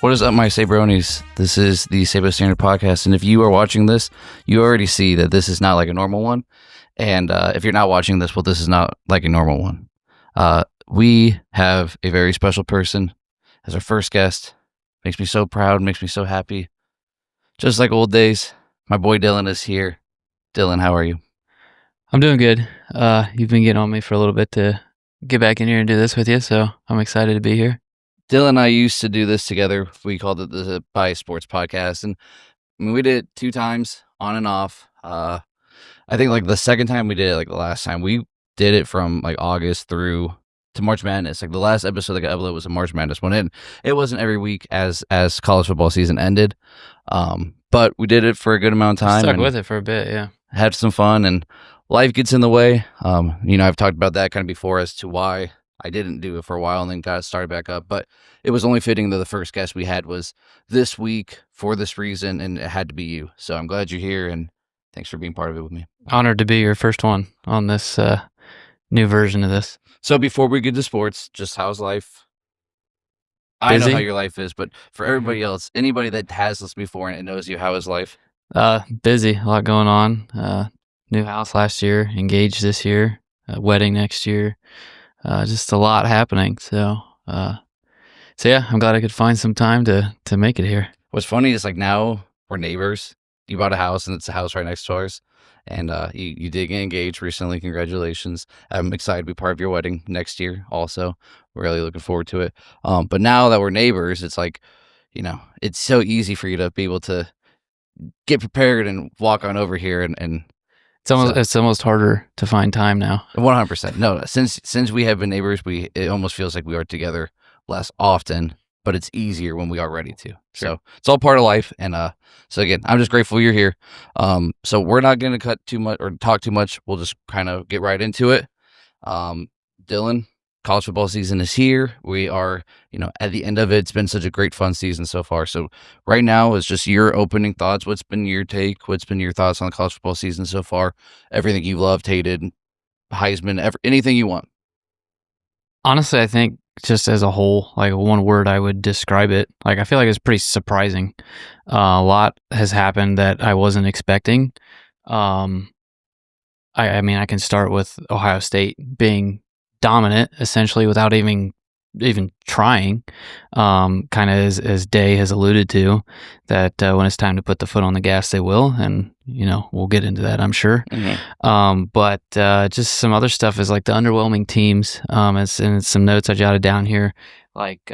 What is up, my Sabronis? This is the Sabo Standard Podcast, and if you are watching this, you already see that this is not like a normal one. And if you're not watching this, well, this is not like a normal one. We have a very special person as our first guest. Makes me so proud, makes me so happy. Just like old days, my boy Dylan is here. Dylan, how are you? I'm doing good. You've been getting on me for a little bit to get back in here and do this with you, so I'm excited to be here. Dylan and I used to do this together. We called it the Bias Sports Podcast, and I mean, we did it 2 times on and off. I think like the second time we did it, like the last time, we did it from like August through to March Madness. Like the last episode that got uploaded was a March Madness one, and it wasn't every week as college football season ended. But we did it for a good amount of time. Stuck with it for a bit, yeah. Had some fun, and life gets in the way. I've talked about that kind of before as to why I didn't do it for a while and then got it started back up. But it was only fitting that the first guest we had was this week for this reason, and it had to be you. So I'm glad you're here, and thanks for being part of it with me. Honored to be your first one on this new version of this. So before we get to sports, just how's life? I know how your life is, but for everybody else, anybody that has listened before and knows you, how is life? Busy, a lot going on. New house last year, engaged this year, wedding next year. Just a lot happening. So yeah, I'm glad I could find some time to make it here. What's funny is like now we're neighbors. You bought a house, and it's a house right next to ours. And you did get engaged recently. Congratulations. I'm excited to be part of your wedding next year also. We're really looking forward to it. But now that we're neighbors, it's like, it's so easy for you to be able to get prepared and walk on over here. And it's almost harder to find time now. 100%. No, since we have been neighbors, it almost feels like we are together less often, but it's easier when we are ready to. Sure. So it's all part of life. And so again, I'm just grateful you're here. So we're not going to cut too much or talk too much. We'll just kind of get right into it. Dylan, college football season is here. We are, at the end of it. It's been such a great fun season so far. So right now is just your opening thoughts. What's been your take? What's been your thoughts on the college football season so far? Everything you've loved, hated, Heisman, anything you want. Honestly, I think just as a whole, like one word I would describe it, like I feel like it's pretty surprising. A lot has happened that I wasn't expecting. I mean, I can start with Ohio State being dominant essentially without even trying, kind of as Day has alluded to, that when it's time to put the foot on the gas, they will, and we'll get into that, I'm sure. Mm-hmm. But just some other stuff is like the underwhelming teams, and some notes I jotted down here, like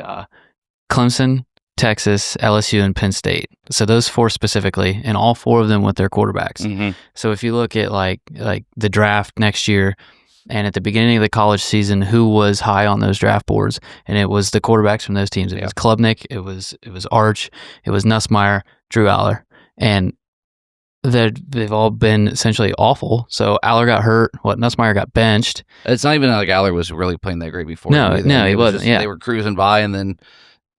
Clemson, Texas, LSU, and Penn State. So those 4 specifically, and all 4 of them with their quarterbacks. Mm-hmm. So if you look at like the draft next year, and at the beginning of the college season, who was high on those draft boards? And it was the quarterbacks from those teams. It was Klubnik, it was Arch, it was Nussmeier, Drew Aller. And they've all been essentially awful. So Aller got hurt. Nussmeier got benched. It's not even like Aller was really playing that great before. No, he wasn't. They were cruising by, and then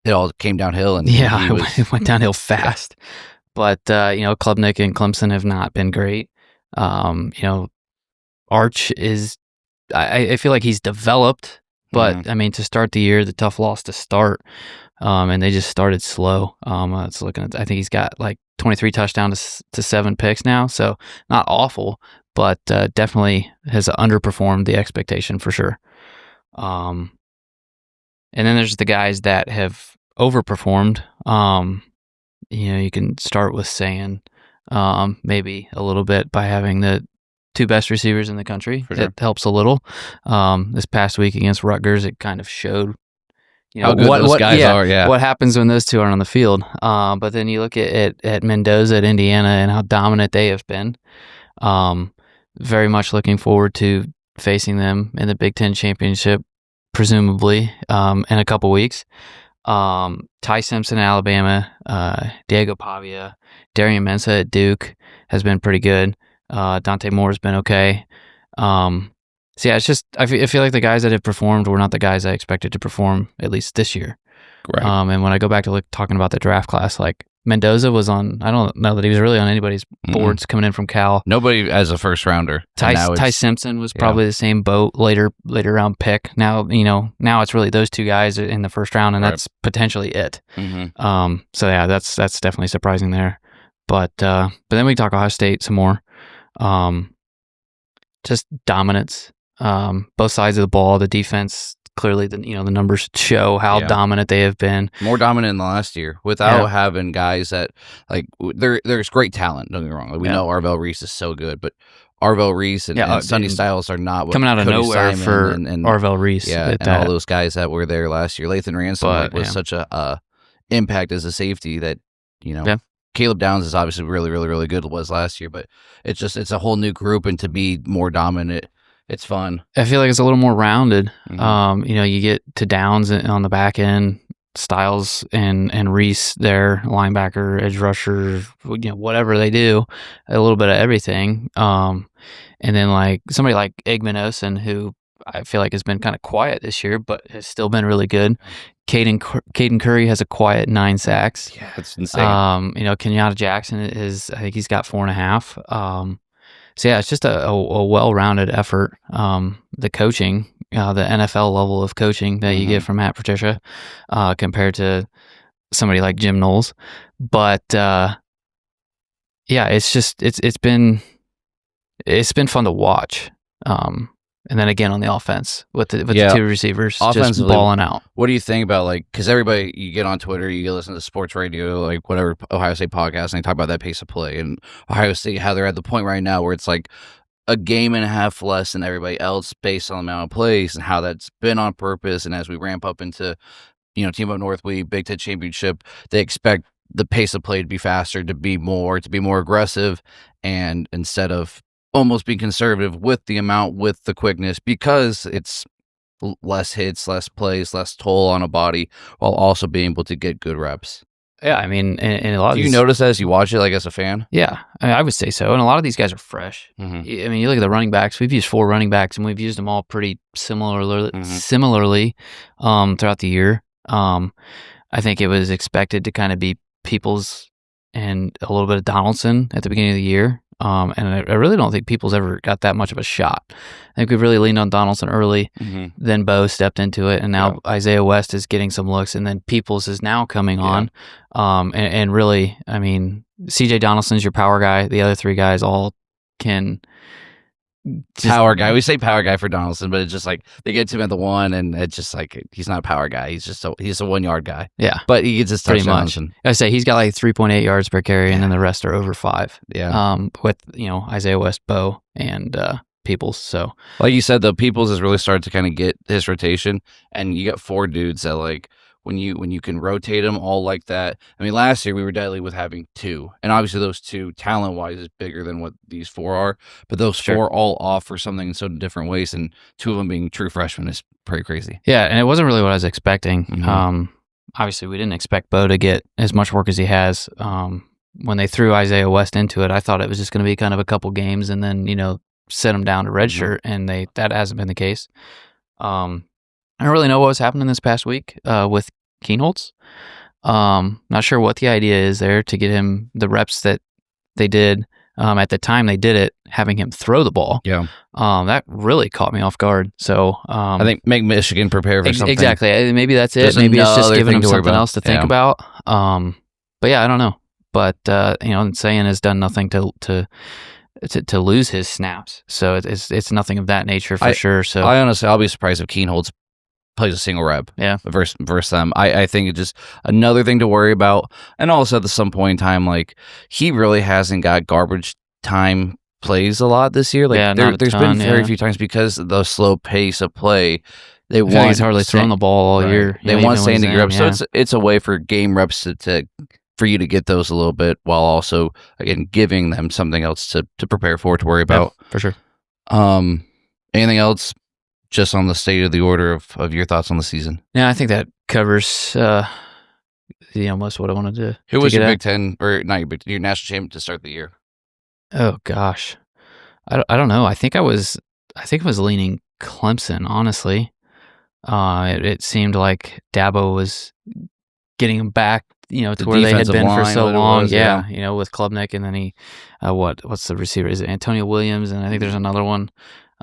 it all came downhill. And it went downhill fast. Yeah. But Klubnik and Clemson have not been great. Arch is. I feel like he's developed, but I mean, to start the year, the tough loss to start, and they just started slow. I think he's got like 23 touchdowns to 7 picks now, so not awful, but definitely has underperformed the expectation for sure. And then there's the guys that have overperformed. You can start with saying maybe a little bit by having the 2 best receivers in the country. Sure. It helps a little. This past week against Rutgers, it kind of showed how good those guys are. Yeah, what happens when those 2 aren't on the field. But then you look at Mendoza at Indiana and how dominant they have been. Very much looking forward to facing them in the Big Ten championship, presumably in a couple weeks. Ty Simpson at Alabama, Diego Pavia, Darian Mensah at Duke has been pretty good. Dante Moore's been okay. So yeah, it's just I feel like the guys that have performed were not the guys I expected to perform, at least this year. Right. And when I go back to talking about the draft class, like Mendoza was on. I don't know that he was really on anybody's boards coming in from Cal. Nobody as a first rounder. Ty Simpson was probably the same boat, later round pick. Now it's really those two guys in the first round, and that's potentially it. So yeah, that's definitely surprising there. But then we talk Ohio State some more. Just dominance. Both sides of the ball. The defense, clearly, the numbers show how dominant they have been. More dominant than last year, without having guys that like there's great talent. Don't get me wrong. Like, we know Arvell Reese is so good, but Arvell Reese and Sonny Styles are not what coming out of Cody nowhere Simon for and Arvell Reese. and all those guys that were there last year. Lathan Ransom was such a impact as a safety that Caleb Downs is obviously really, really, really good. Was last year, but it's a whole new group, and to be more dominant, it's fun. I feel like it's a little more rounded. You get to Downs on the back end, Styles and Reese there, linebacker, edge rusher, whatever they do, a little bit of everything. And then like somebody like Eggman Osen, who I feel like has been kind of quiet this year, but has still been really good. Caden Curry has a quiet 9 sacks. Yeah, it's insane. Kenyatta Jackson I think he's got 4.5. So yeah, it's just a well-rounded effort. The coaching, the NFL level of coaching that you get from Matt Patricia, compared to somebody like Jim Knowles. But it's been fun to watch. And then again on the offense with the two receivers just balling out. What do you think about, like, because everybody, you get on Twitter, you listen to sports radio, like whatever Ohio State podcast, and they talk about that pace of play and Ohio State, how they're at the point right now where it's like a game and a half less than everybody else based on the amount of plays, and how that's been on purpose. And as we ramp up into Team Up North Week, Big Ten Championship, they expect the pace of play to be faster, to be more aggressive, and instead of almost being conservative with the amount, with the quickness, because it's less hits, less plays, less toll on a body, while also being able to get good reps. Yeah, I mean, and a lot of you notice that as you watch it, like as a fan? Yeah, I would say so. And a lot of these guys are fresh. I mean, you look at the running backs. We've used 4 running backs, and we've used them all pretty similarly throughout the year. I think it was expected to kind of be Peoples and a little bit of Donaldson at the beginning of the year. And I really don't think Peoples ever got that much of a shot. I think we've really leaned on Donaldson early, then Bo stepped into it, and now Isaiah West is getting some looks, and then Peoples is now coming on. And really, I mean, CJ Donaldson's your power guy. The other 3 guys all can... Power guy. We say power guy for Donaldson, but it's just like they get to him at the 1, and it's just like he's not a power guy. He's a 1 yard guy. Yeah, but he gets his touchdowns. I say he's got like 3.8 yards per carry, and then the rest are over 5. Yeah. With Isaiah West, Bo, and Peoples. So like you said, the Peoples has really started to kind of get his rotation, and you got 4 dudes that like. When you can rotate them all like that. I mean, last year we were deadly with having 2, and obviously those 2 talent-wise is bigger than what these 4 are. But those 4 all offer something in so different ways, and 2 of them being true freshmen is pretty crazy. Yeah, and it wasn't really what I was expecting. Obviously, we didn't expect Bo to get as much work as he has. When they threw Isaiah West into it, I thought it was just going to be kind of a couple games, and then set him down to redshirt, and that hasn't been the case. I don't really know what was happening this past week with Kienholz. Not sure what the idea is there to get him the reps that they did at the time they did it, having him throw the ball. Yeah, that really caught me off guard. So I think make Michigan prepare for something. Exactly. Maybe that's it. Maybe it's just giving them something else to think about. But yeah, I don't know. But Sayan has done nothing to lose his snaps. So it's nothing of that nature for sure. So I honestly, I'll be surprised if Kienholz plays a single rep versus them. I think it's just another thing to worry about. And also at some point in time, like he really hasn't got garbage time plays a lot this year. Like there's been very few times because of the slow pace of play. He's hardly thrown the ball all year. They want standing reps. So it's a way for game reps to for you to get those a little bit while also again giving them something else to prepare for, to worry about. For sure. Anything else? Just on the state of the order of your thoughts on the season. Yeah, I think that covers most what I wanted to. Who was your Big Ten, or not your Big Ten, your national champion to start the year? Oh gosh, I don't know. I think I was leaning Clemson. Honestly, it seemed like Dabo was getting him back to where they had been for so long. Yeah. With Klubnik, and then he, what's the receiver? Is it Antonio Williams? And I think there's another one.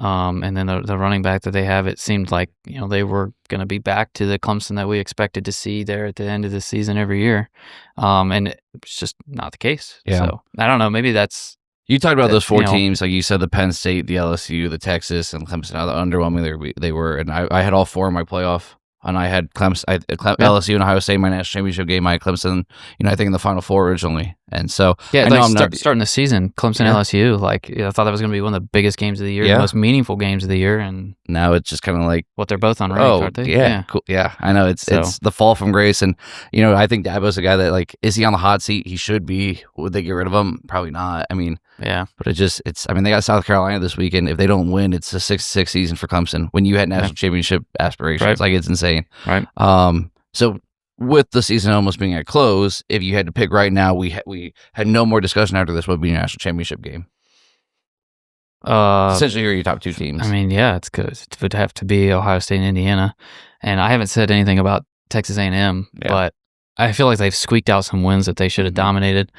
And then the running back that they have, it seemed like, they were going to be back to the Clemson that we expected to see there at the end of the season every year. And it's just not the case. Yeah. So I don't know. Maybe that's. You talked about those four teams, like you said, the Penn State, the LSU, the Texas, and Clemson. How underwhelming they were. And I had all four in my playoff. And I had Clemson, LSU and Ohio State in my national championship game. I had Clemson, I think in the Final Four originally. And so, I know starting the season, Clemson LSU, I thought that was going to be one of the biggest games of the year, the most meaningful games of the year. And now it's just kind of like, what, they're both unranked, aren't they? Yeah, cool. Yeah, I know it's the fall from grace. And I think Dabo's a guy that, is he on the hot seat? He should be. Would they get rid of him? Probably not. I mean, yeah, but they got South Carolina this weekend. If they don't win, it's a 6-6 season for Clemson when you had national championship aspirations. Right. It's insane. Right. So with the season almost being at close, if you had to pick right now, we had no more discussion after this. What would be your national championship game? Essentially, here are your top two teams. I mean, yeah, it's good. It would have to be Ohio State and Indiana. And I haven't said anything about Texas A&M, but I feel like they've squeaked out some wins that they should have dominated.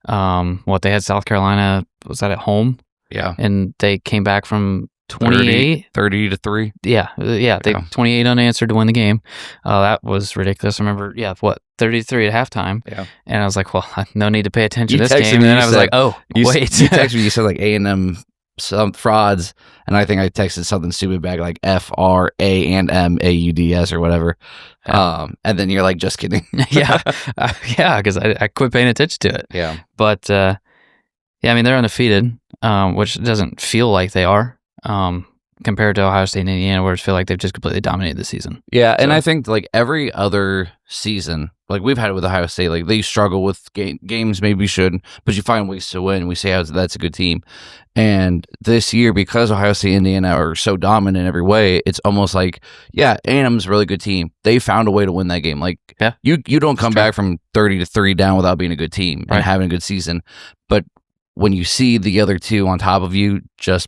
They had South Carolina, was that at home? Yeah. And they came back from 28? 30 to 3. Yeah. They 28 unanswered to win the game. That was ridiculous. I remember, 33 at halftime. Yeah. And I was like, well, no need to pay attention to this game. And then I was like, oh, wait. You texted me, you said A&M some frauds, and I think I texted something stupid back like FRANMAUDS or whatever. And then you're like, just kidding. Yeah, because I quit paying attention to it. Yeah. But, they're undefeated, which doesn't feel like they are. Compared to Ohio State and Indiana, where I feel like they've just completely dominated the season. Yeah, and I think every other season, we've had it with Ohio State, they struggle with games maybe shouldn't, but you find ways to win. We say that's a good team. And this year, because Ohio State and Indiana are so dominant in every way, it's almost like, A&M's a really good team. They found a way to win that game. You don't come back from 30 to 3 down without being a good team and having a good season. But when you see the other two on top of you just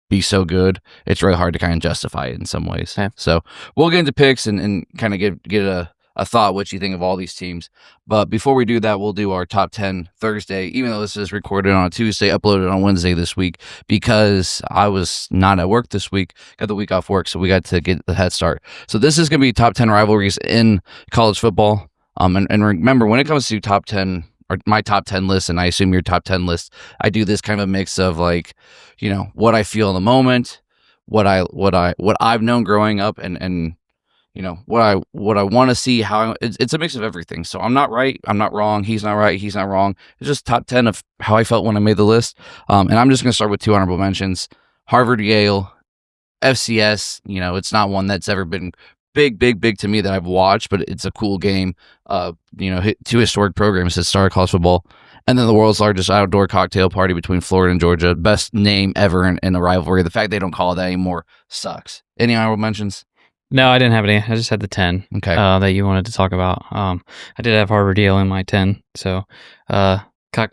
be so good, it's really hard to kind of justify it in some ways. Okay. So we'll get into picks and kind of get a thought what you think of all these teams. But before we do that, we'll do our top 10 Thursday, even though this is recorded on a Tuesday, uploaded on Wednesday this week, because I was not at work this week, got the week off work, so we got to get the head start. So this is going to be top 10 rivalries in college football. And remember, when it comes to top 10, or my top 10 list, and I assume your top 10 list, I do this kind of mix of what I feel in the moment, what I've known growing up, and what I want to see, it's a mix of everything. So I'm not right, I'm not wrong, he's not right, he's not wrong. It's just top 10 of how I felt when I made the list. And I'm just going to start with two honorable mentions. Harvard, Yale, FCS, it's not one that's ever been big to me that I've watched, but it's a cool game. Two historic programs that started college football, and then the world's largest outdoor cocktail party between Florida and Georgia. Best name ever in a rivalry. The fact they don't call it that anymore sucks. Any honorable mentions? No, I didn't have any. I just had the 10 that you wanted to talk about. I did have Harvard Yale in my 10, so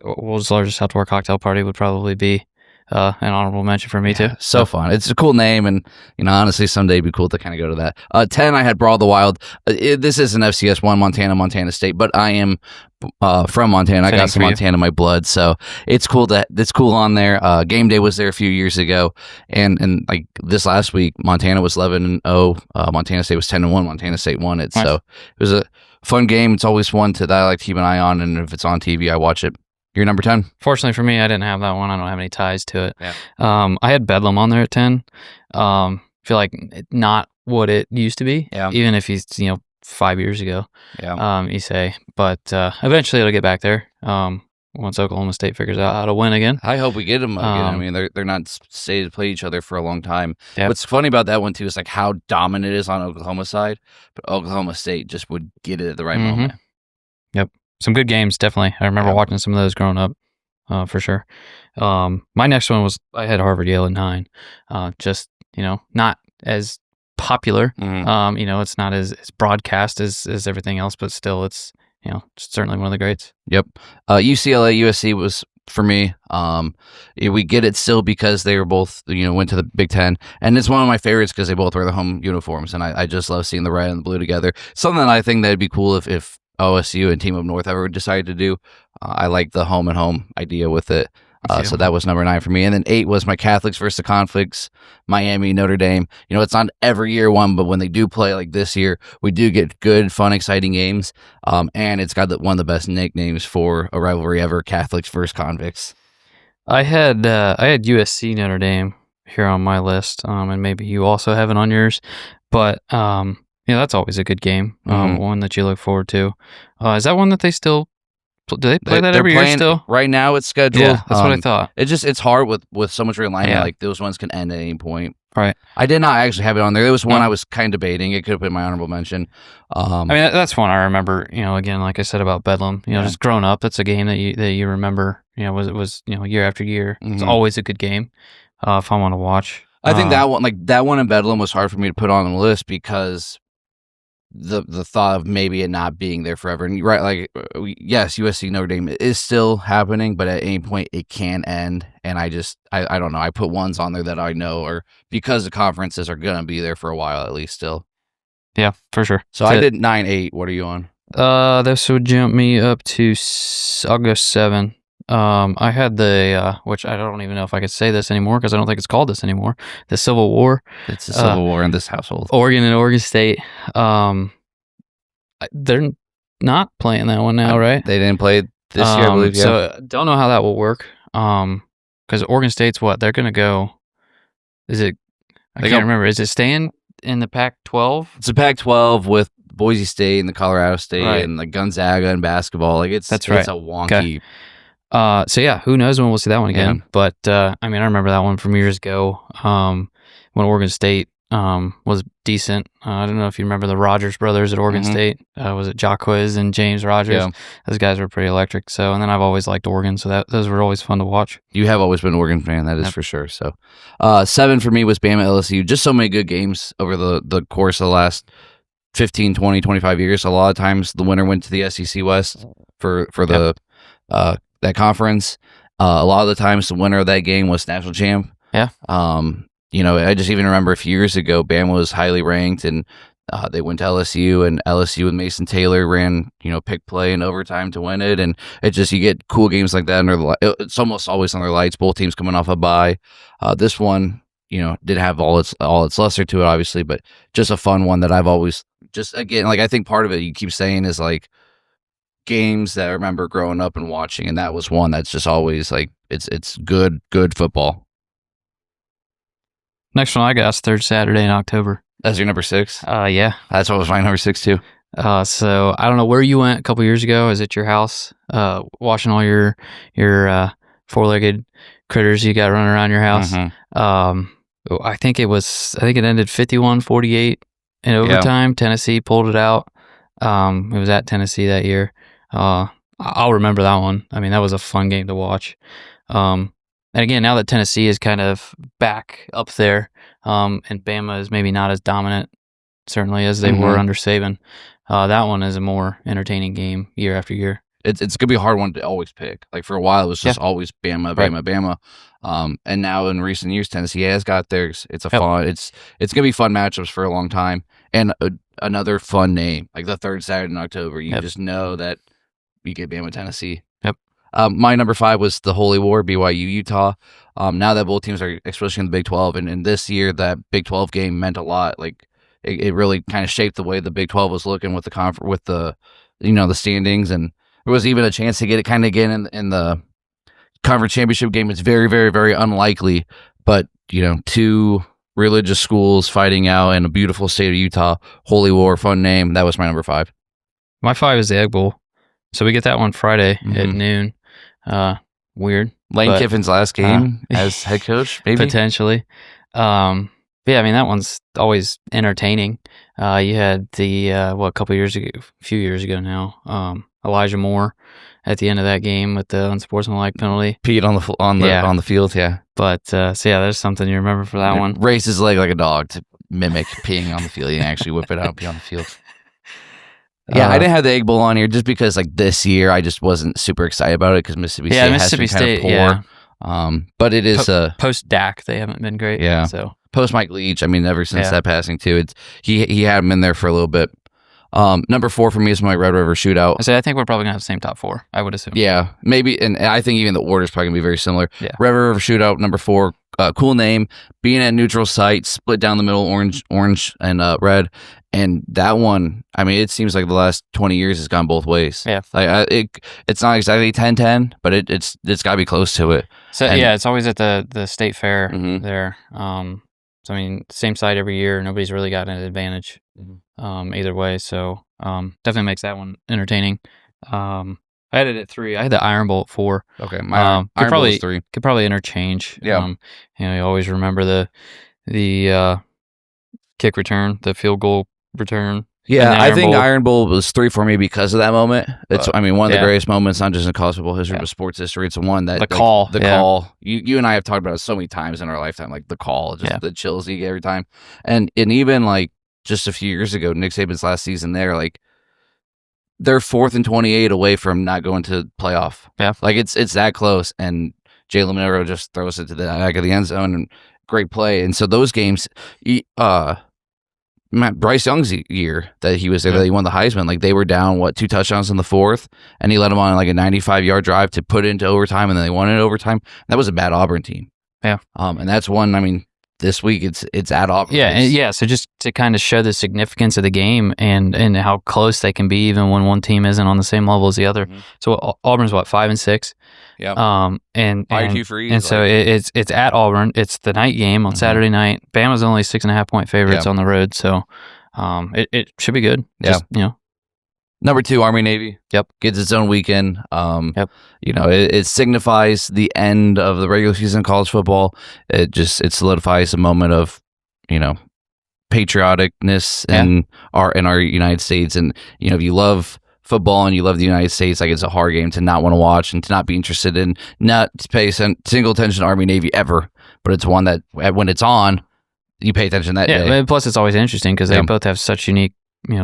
world's largest outdoor cocktail party would probably be an honorable mention for me too. So fun. It's a cool name, and honestly, someday it'd be cool to kind of go to that. 10, I had Brawl of the Wild. This is an FCS one, Montana State, but I am from Montana. I got some Montana in my blood, so it's cool on there. Game day was there a few years ago, and this last week, Montana was 11-0. Montana State was 10-1. Montana State won it, so it was a fun game. It's always one that I like to keep an eye on, and if it's on TV, I watch it. Your number 10? Fortunately for me, I didn't have that one. I don't have any ties to it. Yeah. I had Bedlam on there at 10. Feel like not what it used to be. Yeah. Even if he's 5 years ago. Yeah. You say, but eventually it'll get back there. Once Oklahoma State figures out how to win again. I hope we get them again. I mean, they're not slated to play each other for a long time. Yep. What's funny about that one too is how dominant it is on Oklahoma side, but Oklahoma State just would get it at the right moment. Yep. Some good games, definitely. I remember watching some of those growing up, for sure. My next one was, I had Harvard Yale at 9. Just, not as popular. It's not as broadcast as everything else, but still it's, certainly one of the greats. Yep. UCLA, USC was, for me, we get it still because they were both, went to the Big Ten, and it's one of my favorites because they both wear the home uniforms, and I just love seeing the red and the blue together. Something that I think that'd be cool if OSU and Team Up North ever decided to do. I like the home and home idea with it. So that was number 9 for me. And then 8 was my Catholics versus the Conflicts, Miami, Notre Dame. It's not every year one, but when they do play like this year, we do get good, fun, exciting games. And it's got one of the best nicknames for a rivalry ever, Catholics versus Convicts. I had USC Notre Dame here on my list, and maybe you also have it on yours. But that's always a good game, one that you look forward to. Is that one that they still do? They play that every year still? Right now, it's scheduled. Yeah, that's what I thought. It's hard with so much realignment. Yeah. Like those ones can end at any point. Right. I did not actually have it on there. There was one I was kind of debating. It could have been my honorable mention. I mean, that's one I remember. Again, like I said about Bedlam. Just growing up, that's a game that you remember. Was year after year. It's always a good game. If I want to watch. I think that one in Bedlam was hard for me to put on the list because the thought of maybe it not being there forever. And right, yes, USC Notre Dame is still happening, but at any point it can end. And I don't know. I put ones on there that I know or because the conferences are gonna be there for a while at least still. Yeah, for sure. So I did 9, 8. What are you on? This would jump me up to I'll go 7. I had the which I don't even know if I could say this anymore because I don't think it's called this anymore. The Civil War. It's a Civil War in this household. Oregon and Oregon State. They're not playing that one now, right? They didn't play this year, I believe. Yeah. So don't know how that will work. Because Oregon State's what they're going to go. Is it? I can't remember. Is it staying in the Pac-12? It's a Pac-12 with Boise State and the Colorado State and the Gonzaga and basketball. That's right. It's a wonky. Okay. So yeah, who knows when we'll see that one again? Yeah. But I mean, I remember that one from years ago. When Oregon State was decent. I don't know if you remember the Rogers brothers at Oregon State. Was it Jacquez and James Rogers? Yeah. Those guys were pretty electric. So, and then I've always liked Oregon, so those were always fun to watch. You have always been an Oregon fan, that is for sure. So, 7 for me was Bama LSU. Just so many good games over the course of the last 15, 20, 25 years. A lot of times the winner went to the SEC West for the that conference. A lot of the times the winner of that game was national champ. Yeah. I just even remember a few years ago, Bama was highly ranked, and they went to LSU, and LSU with Mason Taylor ran, pick play in overtime to win it, and it just you get cool games like that under the it's almost always under lights. Both teams coming off a bye. This one, did have all its luster to it, obviously, but just a fun one that I've always I think part of it you keep saying is like games that I remember growing up and watching, and that was one that's just always like it's good football. Next one I got is third Saturday in October. That's your number 6? Yeah. That's what was my number 6 too. So I don't know where you went a couple years ago. Is it your house? Watching all your four-legged critters you got running around your house. I think it ended 51-48 in overtime. Yeah. Tennessee pulled it out. It was at Tennessee that year. I'll remember that one. I mean, that was a fun game to watch. And again, now that Tennessee is kind of back up there, and Bama is maybe not as dominant, certainly as they were under Saban, that one is a more entertaining game year after year. It's going to be a hard one to always pick. Like for a while, it was just always Bama. And now in recent years, Tennessee has got theirs. It's fun. It's going to be fun matchups for a long time. And another fun name, like the third Saturday in October. You just know that you get Bama, Tennessee. My number 5 was the Holy War, BYU, Utah. Now that both teams are, especially in the Big 12, and this year that Big 12 game meant a lot. Like it really kind of shaped the way the Big 12 was looking with the standings, and there was even a chance to get it kind of again in the conference championship game. It's very, very, very unlikely, but two religious schools fighting out in a beautiful state of Utah. Holy War, fun name. That was my number 5. My 5 is the Egg Bowl. So we get that one Friday at noon. Weird. Lane Kiffin's last game as head coach, maybe? Potentially. Yeah, I mean, that one's always entertaining. You had the, a few years ago now, Elijah Moore at the end of that game with the unsportsmanlike penalty. Peed on the field, yeah. But, there's something you remember for that one. Raised his leg like a dog to mimic peeing on the field. He actually whip it out and pee on the field. Yeah, I didn't have the Egg Bowl on here just because, like, this year I just wasn't super excited about it because Mississippi State has been kind of poor. Yeah. But it is post Dak, they haven't been great. Yeah. So post Mike Leach, I mean, ever since that passing too, he had him in there for a little bit. Number 4 for me is my Red River Shootout. I think we're probably gonna have the same top 4. I would assume. Yeah, maybe, and I think even the order is probably gonna be very similar. Yeah. Red River Shootout, number 4. Cool name, being at neutral site, split down the middle, orange and red, and that one. I mean, it seems like the last 20 years has gone both ways. Yeah, it's not exactly 10-10, but it's got to be close to it. So it's always at the state fair there. So I mean, same site every year. Nobody's really got an advantage either way. So definitely makes that one entertaining. I had it at 3. I had the Iron Bowl at 4. Okay, my Iron Bowl is 3. Could probably interchange. Yeah, you always remember the kick return, the field goal return. Yeah, I think Iron Bowl was 3 for me because of that moment. It's, one of the greatest moments, not just in college football history, but sports history. It's one that the call. You and I have talked about it so many times in our lifetime, like the call, just the chills you get every time. And even like just a few years ago, Nick Saban's last season there, like they're 4th and 28 away from not going to playoff. Yeah, like it's that close, and Jalen Monroe just throws it to the back of the end zone, and great play. And so those games, Bryce Young's year that he was there, that he won the Heisman, like they were down 2 touchdowns in the 4th, and he led them on like a 95-yard drive to put it into overtime, and then they won it overtime. That was a bad Auburn team. Yeah, and that's one. I mean, this week it's at Auburn. Yeah, so just to kind of show the significance of the game and how close they can be, even when one team isn't on the same level as the other. So Auburn's 5 and 6. Yeah. And IQ-free. And so it's at Auburn. It's the night game on Saturday night. Bama's only 6.5 point favorites on the road, so it should be good. Yeah. Just, Number 2, Army Navy. Yep. Gets its own weekend. Yep. It signifies the end of the regular season of college football. It solidifies a moment of, patrioticness in our United States. And, if you love football and you love the United States, like it's a hard game to not want to watch and to not be interested in, not to pay single attention to Army Navy ever. But it's one that when it's on, you pay attention that day. Yeah, plus it's always interesting because they both have such unique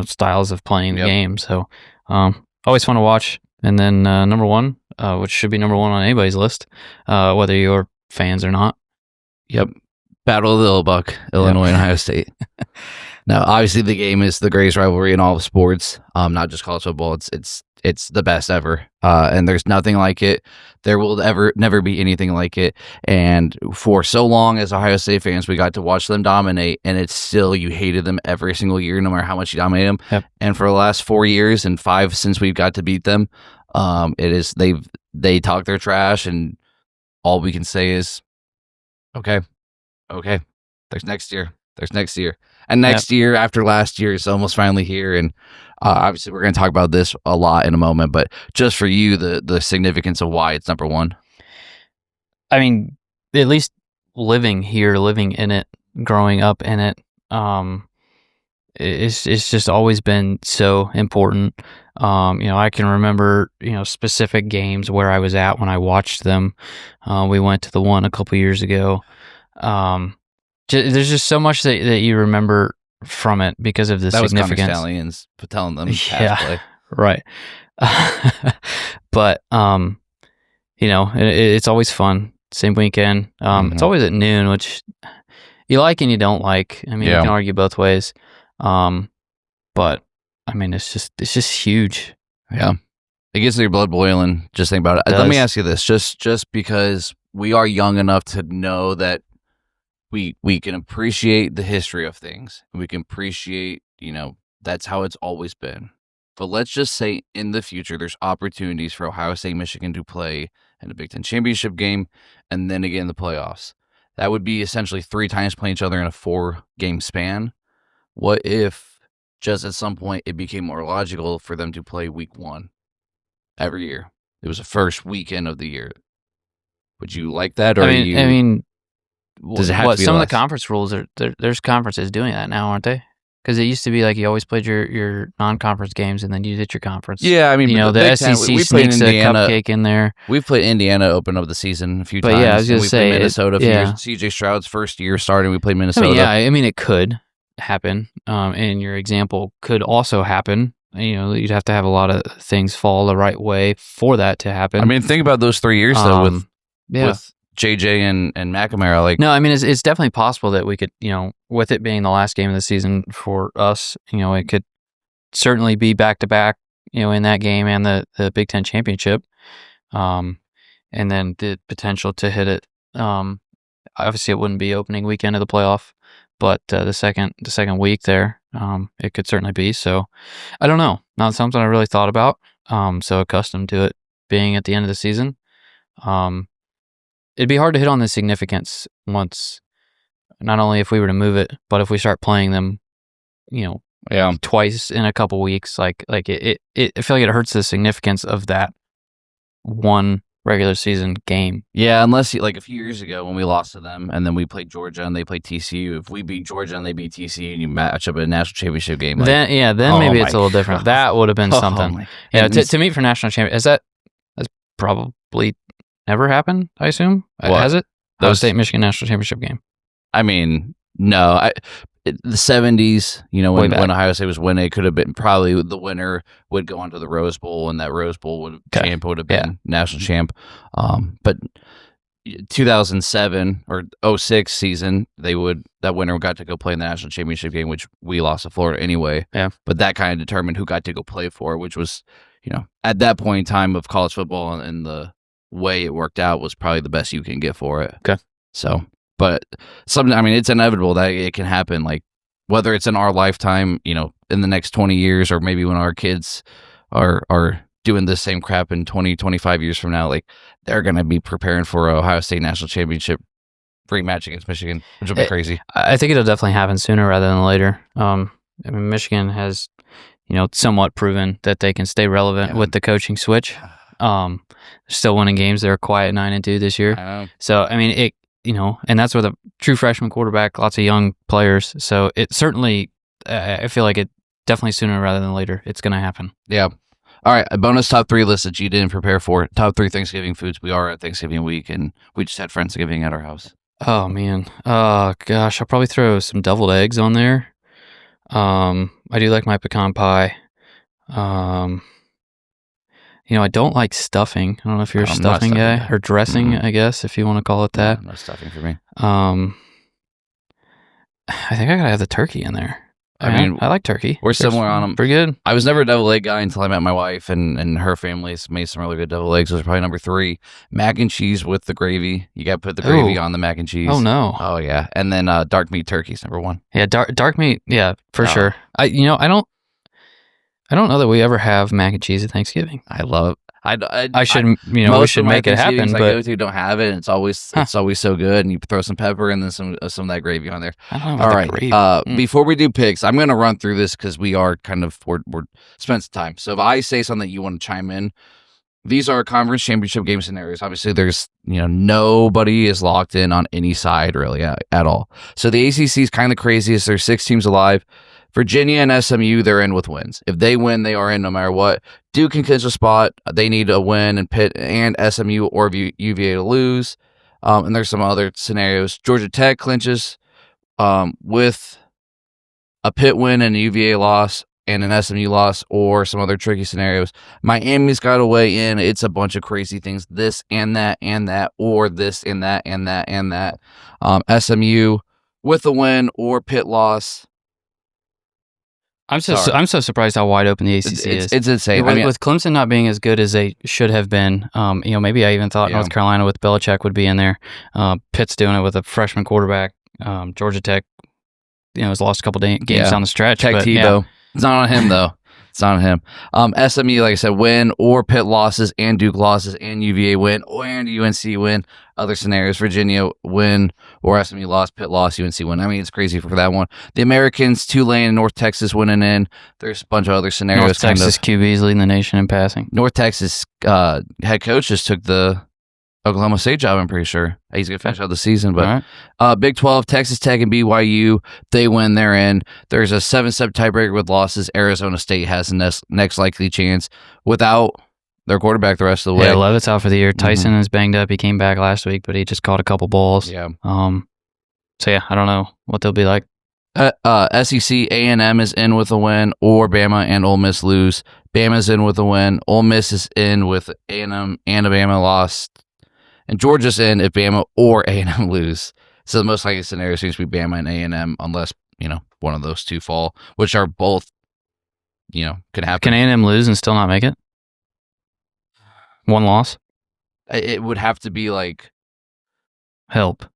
styles of playing the game. So always fun to watch. And then number 1, which should be number 1 on anybody's list, whether you're fans or not. Yep. Battle of the Illbuck, Illinois and Ohio State. Now, obviously, the game is the greatest rivalry in all of sports, not just college football. It's the best ever, and there's nothing like it. There will never be anything like it. And for so long as Ohio State fans, we got to watch them dominate, and it's still, you hated them every single year, no matter how much you dominate them. Yep. And for the last 4 years and 5 since we've got to beat them, they talk their trash, and all we can say is, okay, there's next year. And next year after last year is almost finally here. And obviously we're going to talk about this a lot in a moment, but just for you, the significance of why it's number 1. I mean, at least living here, living in it, growing up in it, it's just always been so important. I can remember, specific games where I was at when I watched them. We went to the one a couple years ago. There's just so much that you remember from it because of the significance. That was Stallions telling them play. Right. But it's always fun. Same weekend. It's always at noon, which you like and you don't like. I mean, you can argue both ways. But I mean, it's just huge. Yeah. It gets your blood boiling. Just think about it. Let me ask you this, just because we are young enough to know that we can appreciate the history of things. We can appreciate, that's how it's always been. But let's just say in the future, there's opportunities for Ohio State, Michigan to play in a Big Ten championship game and then again the playoffs. That would be essentially 3 times playing each other in a 4-game span. What if just at some point it became more logical for them to play week 1 every year? It was the first weekend of the year. Would you like that? Or I mean, does it have to be some less? of the conference rules there's conferences doing that now, aren't they? Because it used to be like you always played your non-conference games and then you did your conference. Yeah, I mean, the SEC sneaks a cupcake in there. We've played Indiana open up the season a few times. But yeah, I was going to say played Minnesota a few years. CJ Stroud's first year starting, we played Minnesota. I mean, it could happen. And your example could also happen. You'd have to have a lot of things fall the right way for that to happen. I mean, think about those 3 years though with JJ and McNamara. Like, no, I mean, it's definitely possible that we could, with it being the last game of the season for us, it could certainly be back-to-back, in that game and the Big Ten championship. And then the potential to hit it. Obviously, it wouldn't be opening weekend of the playoff, but the second week there, it could certainly be. So I don't know. Not something I really thought about. So accustomed to it being at the end of the season. It'd be hard to hit on the significance once, not only if we were to move it, but if we start playing them, twice in a couple weeks. Like it I feel like it hurts the significance of that one regular season game. Yeah, unless like a few years ago when we lost to them and then we played Georgia and they played TCU. If we beat Georgia and they beat TCU and you match up a national championship game, like, then maybe it's a little different. That would have been something. To meet for national champion, that's probably never happened, I assume. What? Has it? Ohio State Michigan national championship game. I mean, no. The 70s, when Ohio State was winning, it could have been probably the winner would go on to the Rose Bowl, and that Rose Bowl champ would have been national champ. But 2007 or 06 season, that winner got to go play in the national championship game, which we lost to Florida anyway. Yeah. But that kind of determined who got to go play for, which was, at that point in time of college football and the way it worked out was probably the best you can get for it. Okay. So. But it's inevitable that it can happen. Like whether it's in our lifetime, in the next 20 years, or maybe when our kids are doing the same crap in 20, 25 years from now, like they're going to be preparing for a Ohio State national championship rematch against Michigan, which will be crazy. I think it'll definitely happen sooner rather than later. Michigan has, somewhat proven that they can stay relevant with the coaching switch. Still winning games. They're a quiet 9-2 this year. So and that's with a true freshman quarterback, lots of young players. So it certainly, I feel like it definitely sooner rather than later, it's going to happen. Yeah. All right. A bonus top 3 list that you didn't prepare for. Top 3 Thanksgiving foods. We are at Thanksgiving week, and we just had Friendsgiving at our house. Oh, man. Oh, gosh. I'll probably throw some deviled eggs on there. I do like my pecan pie. I don't like stuffing. I don't know if you're a stuffing guy or dressing, I guess, if you want to call it that. No stuffing for me. I think I gotta have the turkey in there. I like turkey. We're similar on them. Pretty good. I was never a deviled egg guy until I met my wife, and her family's made some really good deviled eggs. Those are probably number 3. Mac and cheese with the gravy. You got to put the gravy on the mac and cheese. Oh, no. Oh, yeah. And then dark meat turkey's number 1. Yeah, dark meat. Yeah, for sure. I don't know that we ever have mac and cheese at Thanksgiving. I love it. We should make it happen. But I go to don't have it. And it's always so good, and you throw some pepper and then some of that gravy on there. I don't know. All right. Before we do picks, I'm going to run through this because we are we're spent some time. So if I say something you want to chime in, these are conference championship game scenarios. Obviously, there's nobody is locked in on any side really at all. So the ACC is kind of craziest. There's 6 teams alive. Virginia and SMU, they're in with wins. If they win, they are in no matter what. Duke can clinch a spot. They need a win, and Pitt and SMU or UVA to lose. And there's some other scenarios. Georgia Tech clinches with a Pitt win and a UVA loss and an SMU loss, or some other tricky scenarios. Miami's got to weigh in. It's a bunch of crazy things. This and that, or this and that and that and that. SMU with a win or Pitt loss. I'm so surprised how wide open the ACC is. It's insane. With Clemson not being as good as they should have been, maybe I even thought North Carolina with Belichick would be in there. Pitt's doing it with a freshman quarterback. Georgia Tech, has lost a couple games down the stretch. Tech Tebow. It's not on him though. It's not on him. SMU, like I said, win or Pitt losses and Duke losses and UVA win and UNC win. Other scenarios, Virginia win or SMU loss, Pitt loss, UNC win. It's crazy for that one. The Americans, Tulane and North Texas winning in. There's a bunch of other scenarios. North Texas QBs leading the nation in passing. North Texas head coach just took the Oklahoma State job, I'm pretty sure. He's going to finish out the season. But Big 12, Texas Tech and BYU, they win, they're in. There's a 7-step tiebreaker with losses. Arizona State has the next likely chance without their quarterback the rest of the way. Yeah, Leavitt's out for the year. Tyson is banged up. He came back last week, but he just caught a couple balls. Yeah. So, I don't know what they'll be like. SEC A&M is in with a win, or Bama and Ole Miss lose. Bama's in with a win. Ole Miss is in with A&M and a Bama loss. And Georgia's in if Bama or A&M lose. So the most likely scenario seems to be Bama and A&M, unless one of those two fall, which are both could happen. Can A&M lose and still not make it? One loss? It would have to be like Help.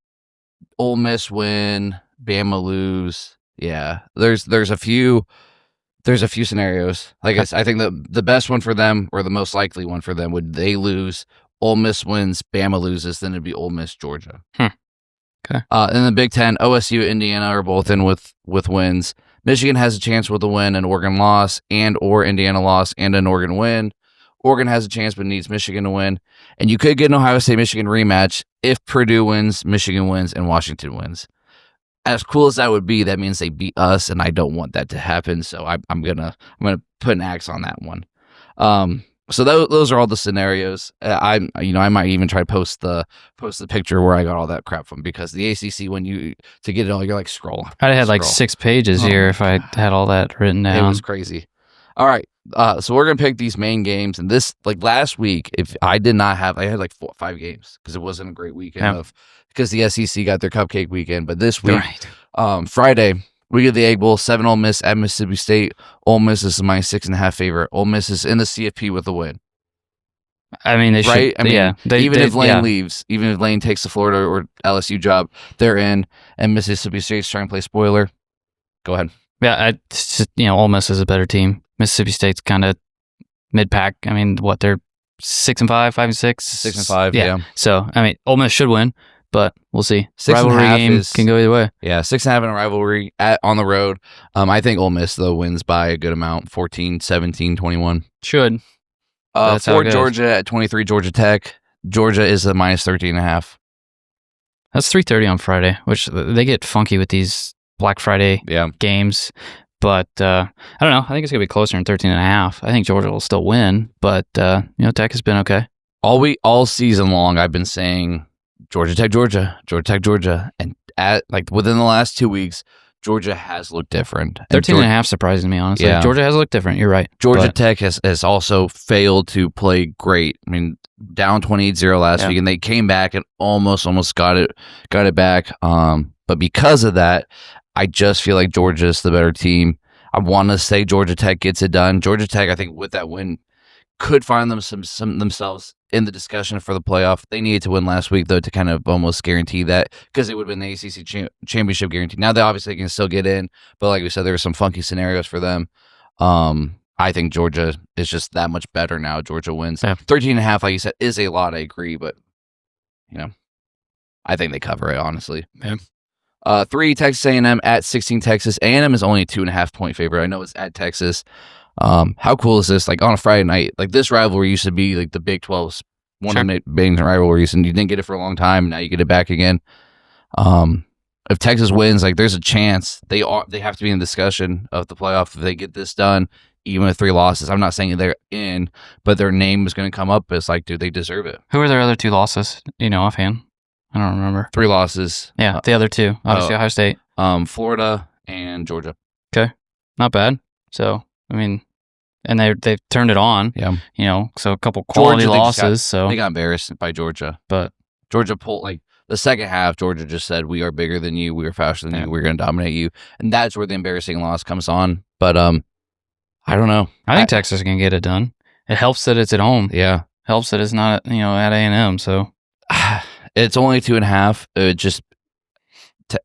Ole Miss win, Bama lose. Yeah, there's a few scenarios. Like I think the best one for them, or the most likely one for them, would they lose, Ole Miss wins, Bama loses, then it'd be Ole Miss, Georgia. Okay. In the Big Ten, OSU, Indiana are both in with wins. Michigan has a chance with a win, an Oregon loss, and or Indiana loss and an Oregon win. Oregon has a chance but needs Michigan to win. And you could get an Ohio State-Michigan rematch if Purdue wins, Michigan wins, and Washington wins. As cool as that would be, that means they beat us, and I don't want that to happen. So I'm gonna put an axe on that one. So those are all the scenarios. I might even try to post the picture where I got all that crap from, because the ACC, when to get it all, you're like scroll. I'd have had like 6 pages here if I had all that written down. It was crazy. All right. So we're gonna pick these main games, and this, like last week, if I did not have, I had like 4 or 5 games because it wasn't a great weekend because the SEC got their cupcake weekend. But this week, Friday, we get the Egg Bowl, 7 Ole Miss at Mississippi State. Ole Miss is my 6.5 favorite. Ole Miss is in the CFP with a win. I mean, they should. I mean, if Lane leaves, even if Lane takes the Florida or LSU job, they're in, and Mississippi State's trying to play spoiler. Go ahead. Yeah, Ole Miss is a better team. Mississippi State's kind of mid-pack. I mean, they're 6-5, 5-6, 6-5. Yeah. So I mean, Ole Miss should win, but we'll see. 6.5 rivalry game can go either way. Yeah, 6.5 in a rivalry on the road. I think Ole Miss though wins by a good amount, 14, 17, 21. Should. For Georgia at 23, Georgia Tech. Georgia is a minus 13.5. That's 3:30 on Friday, which they get funky with these Black Friday games. But I don't know. I think it's going to be closer than 13.5. I think Georgia will still win, but Tech has been okay. All season long, I've been saying Georgia Tech, Georgia, and within the last 2 weeks, Georgia has looked different. 13.5 surprises me, honestly. Yeah. Georgia has looked different. You're right. Georgia Tech has also failed to play great. I mean, down 28-0 last week, and they came back and almost got it back. But because of that, I just feel like Georgia's the better team. I want to say Georgia Tech gets it done. Georgia Tech, I think, with that win, could find themselves in the discussion for the playoff. They needed to win last week, though, to kind of almost guarantee that, because it would have been the ACC championship guarantee. Now they obviously can still get in, but like we said, there were some funky scenarios for them. I think Georgia is just that much better now. Georgia wins. 13.5, like you said, is a lot. I agree, but I think they cover it, honestly. Yeah. 3, Texas A&M at 16, Texas. A&M is only a 2.5 point favorite. I know it's at Texas. How cool is this? Like on a Friday night, like this rivalry used to be like the Big 12's one of the big rivalries, and you didn't get it for a long time. Now you get it back again. If Texas wins, like there's a chance they have to be in the discussion of the playoff if they get this done, even with 3 losses. I'm not saying they're in, but their name is going to come up as like, dude, they deserve it. Who are their other 2 losses? Offhand? I don't remember. 3 losses. Yeah, the other 2. Obviously, Ohio State. Florida and Georgia. Okay. Not bad. So, I mean, and they've turned it on. Yeah. So a couple quality losses. They got embarrassed by Georgia. But Georgia pulled, like, the second half, Georgia just said, we are bigger than you. We are faster than you. We're going to dominate you. And that's where the embarrassing loss comes on. But I don't know. I think Texas can get it done. It helps that it's at home. Yeah. Helps that it's not, at A&M. So it's only 2.5.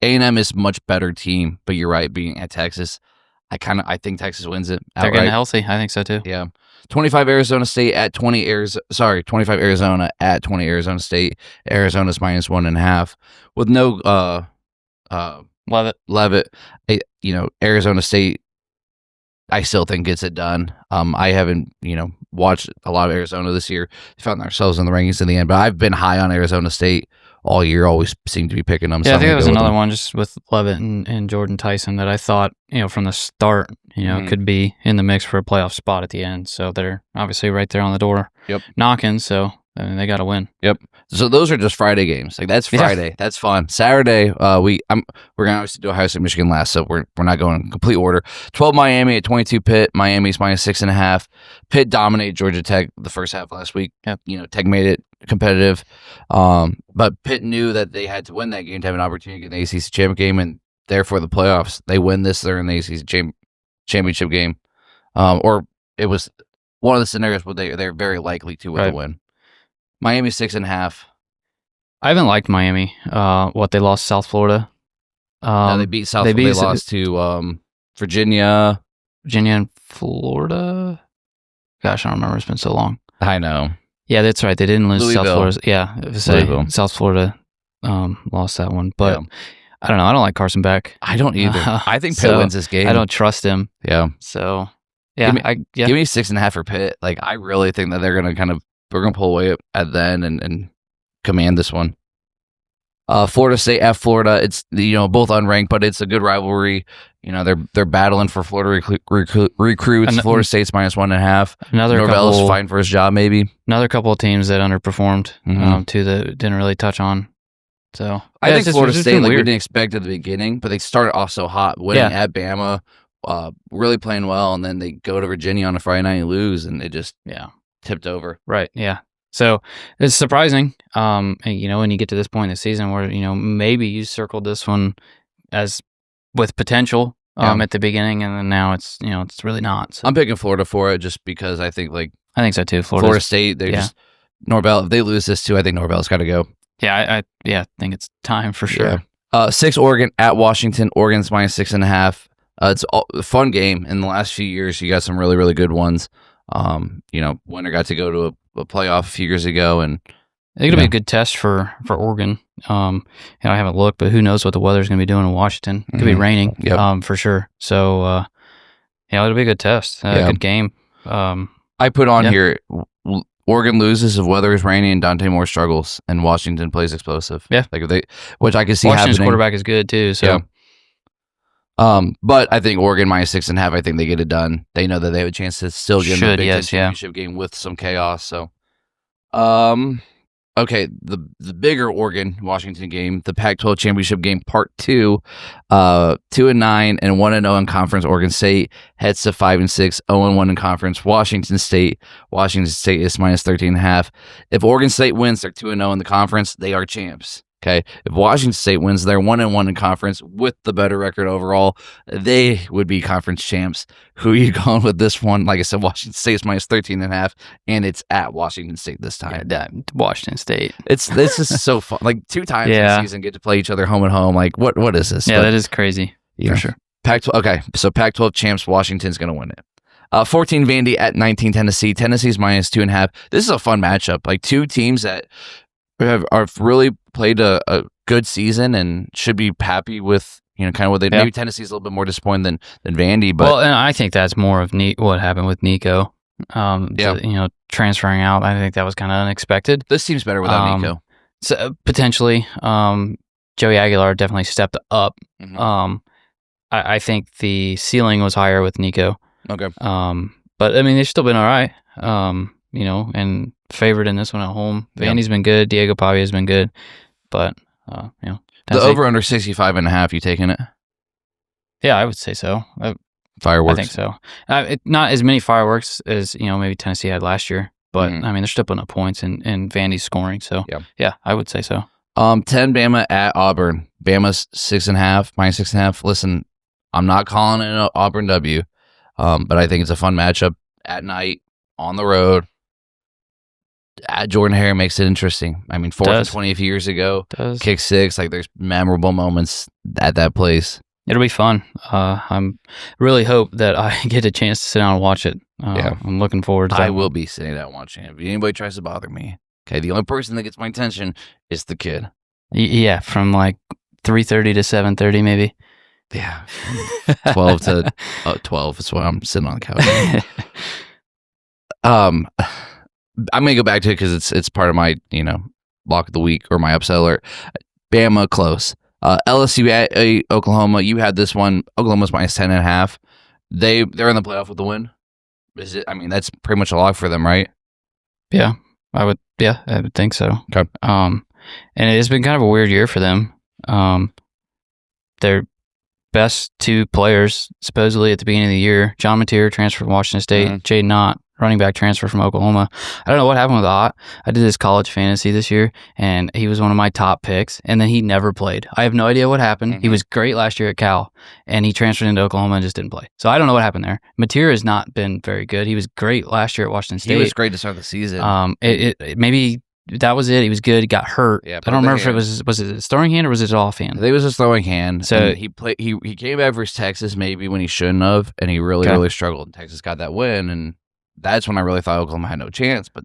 A&M is much better team, but you're right. Being at Texas, I think Texas wins it outright. They're getting healthy. I think so too. Yeah. 25 Arizona State at 20 25 Arizona at 20 Arizona State. Arizona's minus 1.5 with no Levitt. Arizona State, I still think gets it done. I haven't, watched a lot of Arizona this year. They found themselves in the rankings in the end, but I've been high on Arizona State all year. Always seem to be picking them. Yeah, I think there was another one just with Levitt and Jordan Tyson that I thought, from the start, could be in the mix for a playoff spot at the end. So they're obviously right there on the door, knocking. So they got to win. Yep. So those are just Friday games. Like that's Friday. Yeah. That's fun. Saturday, we're gonna obviously do Ohio State, Michigan last, so we're not going in complete order. 12 Miami at 22 Pitt. Miami's minus 6.5. Pitt dominated Georgia Tech the first half last week. Yep. Tech made it competitive. But Pitt knew that they had to win that game to have an opportunity to get the ACC championship game, and therefore the playoffs. They win this, they're in the ACC championship game. or it was one of the scenarios where they're very likely to with a win. Miami 6.5. I haven't liked Miami. They lost South Florida. No, they beat South Florida. They lost to Virginia. Virginia and Florida. Gosh, I don't remember. It's been so long. I know. Yeah, that's right. They didn't lose Louisville. South Florida. Yeah, South Florida lost that one. But I don't know. I don't like Carson Beck. I don't either. I think Pitt wins this game. I don't trust him. Yeah. So yeah, give me 6.5 for Pitt. Like, I really think that they're gonna pull away at the end and command this one. Florida State at Florida. It's both unranked, but it's a good rivalry. They're battling for Florida recruits. Florida State's -1.5. Norvell's fighting for his job, maybe. Another couple of teams that underperformed too that didn't really touch on. So I think Florida State, we didn't expect at the beginning, but they started off so hot, winning at Bama, really playing well, and then they go to Virginia on a Friday night and lose, and they just tipped over. Right. Yeah. So it's surprising, and when you get to this point in the season where maybe you circled this one as with potential at the beginning, and then now it's it's really not. So. I'm picking Florida for it just because I think I think so too. Florida State, they just Norvell. If they lose this too, I think Norvell's got to go. Yeah, I think it's time for sure. 6 Oregon at Washington. Oregon's -6.5. It's a fun game. In the last few years, you got some really, really good ones. Winner got to go to a playoff a few years ago, and I think it'll be a good test for Oregon. I haven't looked, but who knows what the weather's going to be doing in Washington? It could be raining, for sure. So, it'll be a good test, good game. I put on here, Oregon loses if weather is rainy and Dante Moore struggles, and Washington plays explosive. Yeah, which I can see Washington's happening. Quarterback is good too. So. But I think Oregon -6.5. I think they get it done. They know that they have a chance to still get in the Big Ten championship game with some chaos. So, okay, the bigger Oregon Washington game, the Pac-12 championship game, part 2, 2-9 and 1-0 in conference. Oregon State heads to 5-6, 0-1 in conference. Washington State is -13.5. If Oregon State wins, they're 2-0 in the conference. They are champs. Okay, if Washington State wins, they're 1-1 in conference with the better record overall. They would be conference champs. Who are you going with this one? Like I said, Washington State's -13.5, and it's at Washington State this time. Yeah, Washington State. This is so fun. Like 2 times this season, get to play each other home and home. Like what is this? Yeah, that is crazy for sure. Pac-12. Okay, so Pac-12 champs. Washington's going to win it. 14 Vandy at 19 Tennessee. Tennessee's -2.5. This is a fun matchup. Like 2 teams that have really played a good season and should be happy with kind of what they maybe Tennessee's a little bit more disappointed than Vandy, but and I think that's more of what happened with Nico. Transferring out. I think that was kind of unexpected. This seems better without Nico. So potentially, Joey Aguilar definitely stepped up. I think the ceiling was higher with Nico. Okay. But I mean they've still been all right. And favored in this one at home. Vandy's been good. Diego Pavia's been good, but the over under 65.5. You taking it? Yeah, I would say so. Fireworks. I think so. Not as many fireworks as maybe Tennessee had last year, but I mean they're still putting up points and Vandy's scoring. So yeah, I would say so. 10 Bama at Auburn. Bama's -6.5. Listen, I'm not calling it an Auburn W, but I think it's a fun matchup at night on the road. At Jordan Hare makes it interesting. I mean, 4th and 20 a few years ago, kick 6. Like there's memorable moments at that place. It'll be fun. I'm really hope that I get a chance to sit down and watch it. I'm looking forward to that. I will be sitting down watching it. If anybody tries to bother me, okay, the only person that gets my attention is the kid. Yeah, from like 3:30 to 7:30 maybe. Yeah, 12 to 12 is when I'm sitting on the couch. I'm gonna go back to it because it's part of my lock of the week or my upset alert. Bama close. LSU at Oklahoma. You had this one. Oklahoma's -10.5. They're in the playoff with the win. Is it? I mean, that's pretty much a lock for them, right? Yeah, I would think so. Okay. And it's been kind of a weird year for them. Their best 2 players supposedly at the beginning of the year, John Mateer transferred from Washington State. Jaden Knott running back transfer from Oklahoma. I don't know what happened with Ott. I did his college fantasy this year, and he was one of my top picks, and then he never played. I have no idea what happened. He was great last year at Cal, and he transferred into Oklahoma and just didn't play. So I don't know what happened there. Mateer has not been very good. He was great last year at Washington State. He was great to start the season. Maybe that was it. He was good. He got hurt. Yeah, I don't remember if it was it his throwing hand or was it his offhand? I think it was his throwing hand. So and he played. He came back versus Texas maybe when he shouldn't have, and he really struggled. And Texas got that win, and that's when I really thought Oklahoma had no chance. But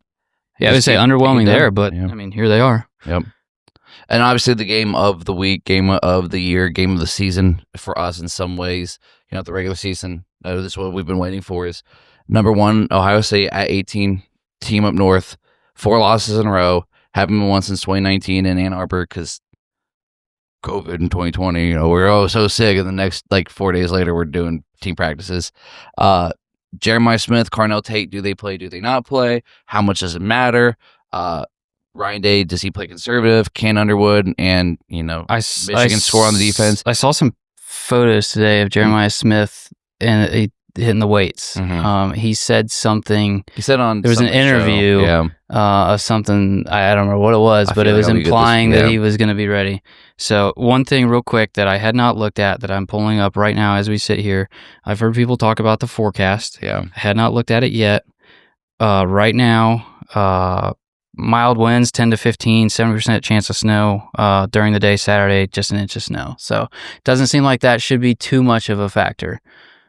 yeah, I would say underwhelming there, but I mean, here they are. Yep. And obviously the game of the week, game of the year, game of the season for us in some ways, the regular season, this is what we've been waiting for, is number 1, Ohio State at 18, team up north, 4 losses in a row, haven't been won since 2019 in Ann Arbor because COVID in 2020, we're so sick, and the next 4 days later we're doing team practices. Jeremiah Smith, Carnell Tate, do they play, do they not play? How much does it matter? Ryan Day, does he play conservative? Can Underwood and Michigan score on the defense? I saw some photos today of Jeremiah Smith and hitting the weights. He said something. He said on there was an interview of something. I don't remember what it was, but it was implying that he was going to be ready. So one thing real quick that I had not looked at that I'm pulling up right now as we sit here. I've heard people talk about the forecast. Yeah, I had not looked at it yet. Right now, mild winds, 10 to 15, 70% chance of snow during the day Saturday, just an inch of snow. So it doesn't seem like that should be too much of a factor.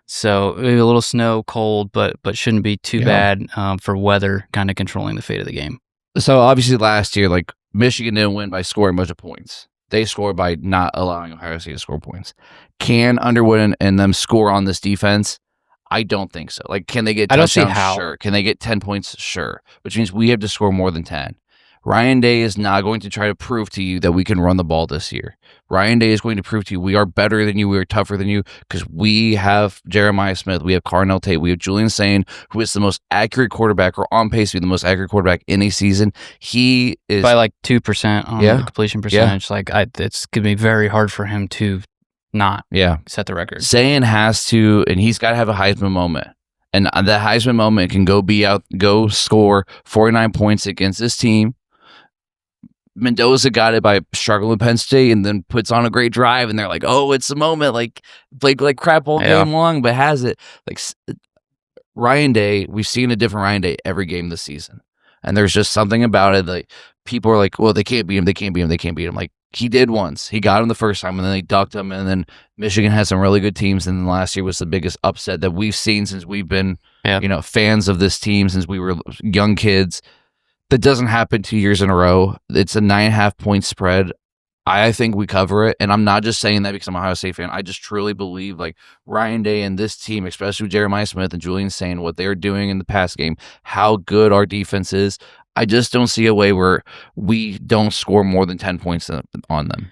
So maybe a little snow, cold, but shouldn't be too bad for weather kind of controlling the fate of the game. So obviously last year, Michigan didn't win by scoring a bunch of points. They scored by not allowing Ohio State to score points. Can Underwood and them score on this defense? I don't think so. Can they get touchdowns? I don't see how. Sure. Can they get 10 points? Sure. Which means we have to score more than 10. Ryan Day is not going to try to prove to you that we can run the ball this year. Ryan Day is going to prove to you we are better than you, we are tougher than you, because we have Jeremiah Smith, we have Carnell Tate, we have Julian Sain, who is the most accurate quarterback, or on pace to be the most accurate quarterback in a season. He is by 2% on the completion percentage. It's going to be very hard for him to not set the record. Sain has to, and he's got to have a Heisman moment. And that Heisman moment can go score 49 points against this team. Mendoza got it by struggling with Penn State and then puts on a great drive, and they're like, oh, it's the moment. Played like crap all game long, but has it. Ryan Day, we've seen a different Ryan Day every game this season. And there's just something about it. People are like, well, they can't beat him. They can't beat him. They can't beat him. He did once. He got him the first time, and then they ducked him. And then Michigan has some really good teams. And then last year was the biggest upset that we've seen since we've been, fans of this team since we were young kids. That doesn't happen 2 years in a row. It's a 9.5 point spread. I think we cover it. And I'm not just saying that because I'm a Ohio State fan. I just truly believe Ryan Day and this team, especially with Jeremiah Smith and Julian Sain, what they're doing in the pass game, how good our defense is. I just don't see a way where we don't score more than 10 points on them.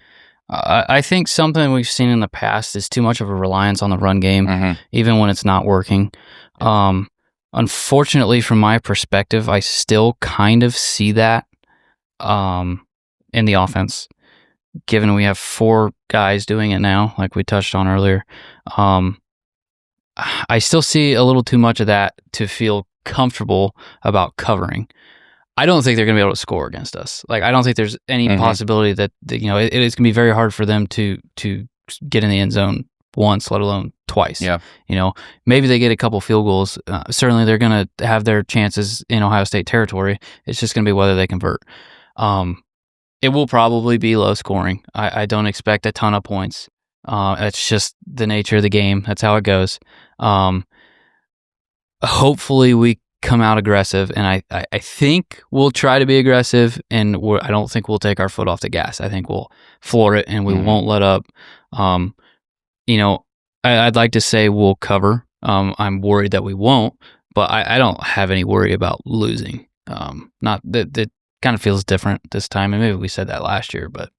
I think something we've seen in the past is too much of a reliance on the run game, even when it's not working. Unfortunately, from my perspective, I still kind of see that in the offense, given we have 4 guys doing it now, like we touched on earlier. I still see a little too much of that to feel comfortable about covering. I don't think they're going to be able to score against us. I don't think there's any possibility that it is going to be very hard for them to get in the end zone once, let alone twice. Yeah. Maybe they get a couple field goals. Certainly they're going to have their chances in Ohio State territory. It's just going to be whether they convert. It will probably be low scoring. I don't expect a ton of points. It's just the nature of the game. That's how it goes. Hopefully we come out aggressive, and I think we'll try to be aggressive, and I don't think we'll take our foot off the gas. I think we'll floor it, and we won't let up. I'd like to say we'll cover. I'm worried that we won't, but I don't have any worry about losing. Not that kind of feels different this time, and maybe we said that last year, but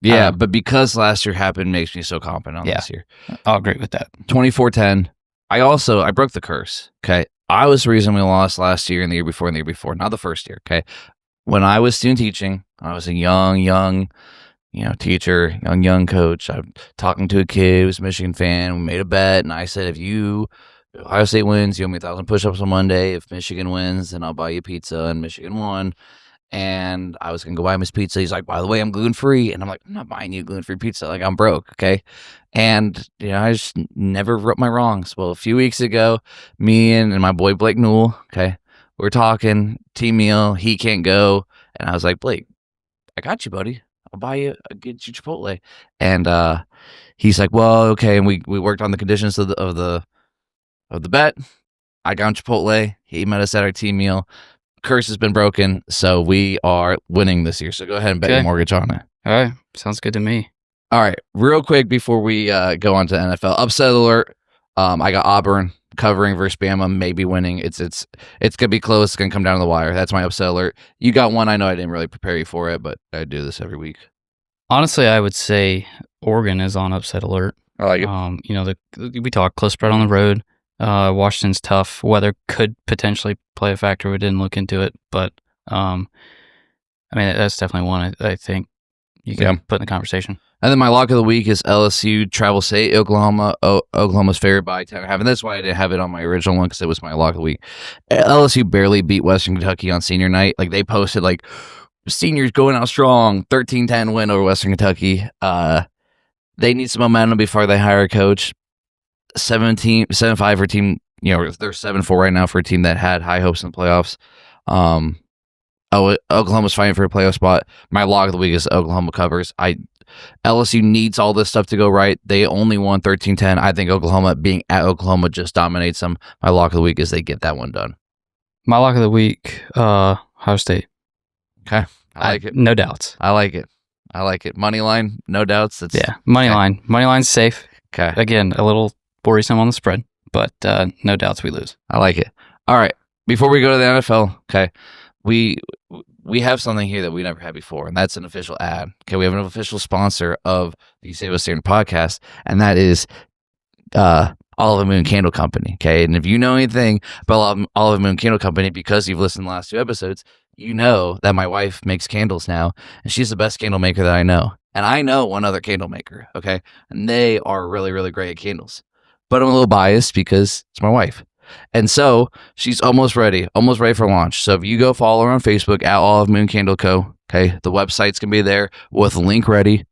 but because last year happened makes me so confident on this year. I'll agree with that. 24-10. I broke the curse. Okay. I was the reason we lost last year and the year before and the year before, not the first year. Okay. When I was student teaching, I was a young teacher, young coach. I'm talking to a kid who was a Michigan fan. We made a bet, and I said, if you If Ohio State wins, you owe me 1,000 push-ups on Monday. If Michigan wins, then I'll buy you pizza, and Michigan won. And I was going to go buy him his pizza. He's like, by the way, I'm gluten-free. And I'm like, I'm not buying you gluten-free pizza. Like, I'm broke, okay? And, I just never wrote my wrongs. Well, a few weeks ago, me and my boy Blake Newell, okay, we're talking, team meal, he can't go. And I was like, Blake, I got you, buddy. I'll buy you, I'll get you Chipotle. And he's like, well, okay. And we worked on the conditions of the bet. I got him Chipotle. He met us at our team meal. Curse has been broken, so we are winning this year. So go ahead and bet your mortgage on it. All right. Sounds good to me. All right. Real quick before we go on to NFL. Upset alert. I got Auburn covering versus Bama, maybe winning. It's going to be close. It's going to come down to the wire. That's my upset alert. You got one. I know I didn't really prepare you for it, but I do this every week. Honestly, I would say Oregon is on upset alert. I like it. We talked close spread on the road. Washington's tough. Weather could potentially play a factor. We didn't look into it, but that's definitely one I think you can put in the conversation. And then my lock of the week is LSU Travel State, Oklahoma. Oklahoma's favored by 10.5. And that's why I didn't have it on my original one, because it was my lock of the week. LSU barely beat Western Kentucky on senior night. Like, they posted, like, seniors going out strong, 13-10 win over Western Kentucky. They need some momentum before they hire a coach. 7-5 for a team, they're 7-4 right now for a team that had high hopes in the playoffs. Oklahoma's fighting for a playoff spot. My lock of the week is Oklahoma covers. LSU needs all this stuff to go right. They only won 13-10. I think Oklahoma, being at Oklahoma, just dominates them. My lock of the week is they get that one done. My lock of the week, Ohio State. Okay. I like it. No doubts. I like it. Money line, no doubts. Money line. Money line's safe. Okay. Again, a little worrisome on the spread, but no doubts we lose. I like it. All right. Before we go to the NFL, okay, we have something here that we never had before, and that's an official ad. Okay, we have an official sponsor of the CFB Standard podcast, and that is Olive Moon Candle Company. Okay, and if you know anything about Olive Moon Candle Company, because you've listened to the last 2 episodes, you know that my wife makes candles now, and she's the best candle maker that I know. And I know one other candle maker, okay? And they are really, really great at candles. But I'm a little biased because it's my wife. And so she's almost ready for launch. So if you go follow her on Facebook at Olive Moon Candle Co., okay, the website's going to be there with a link ready.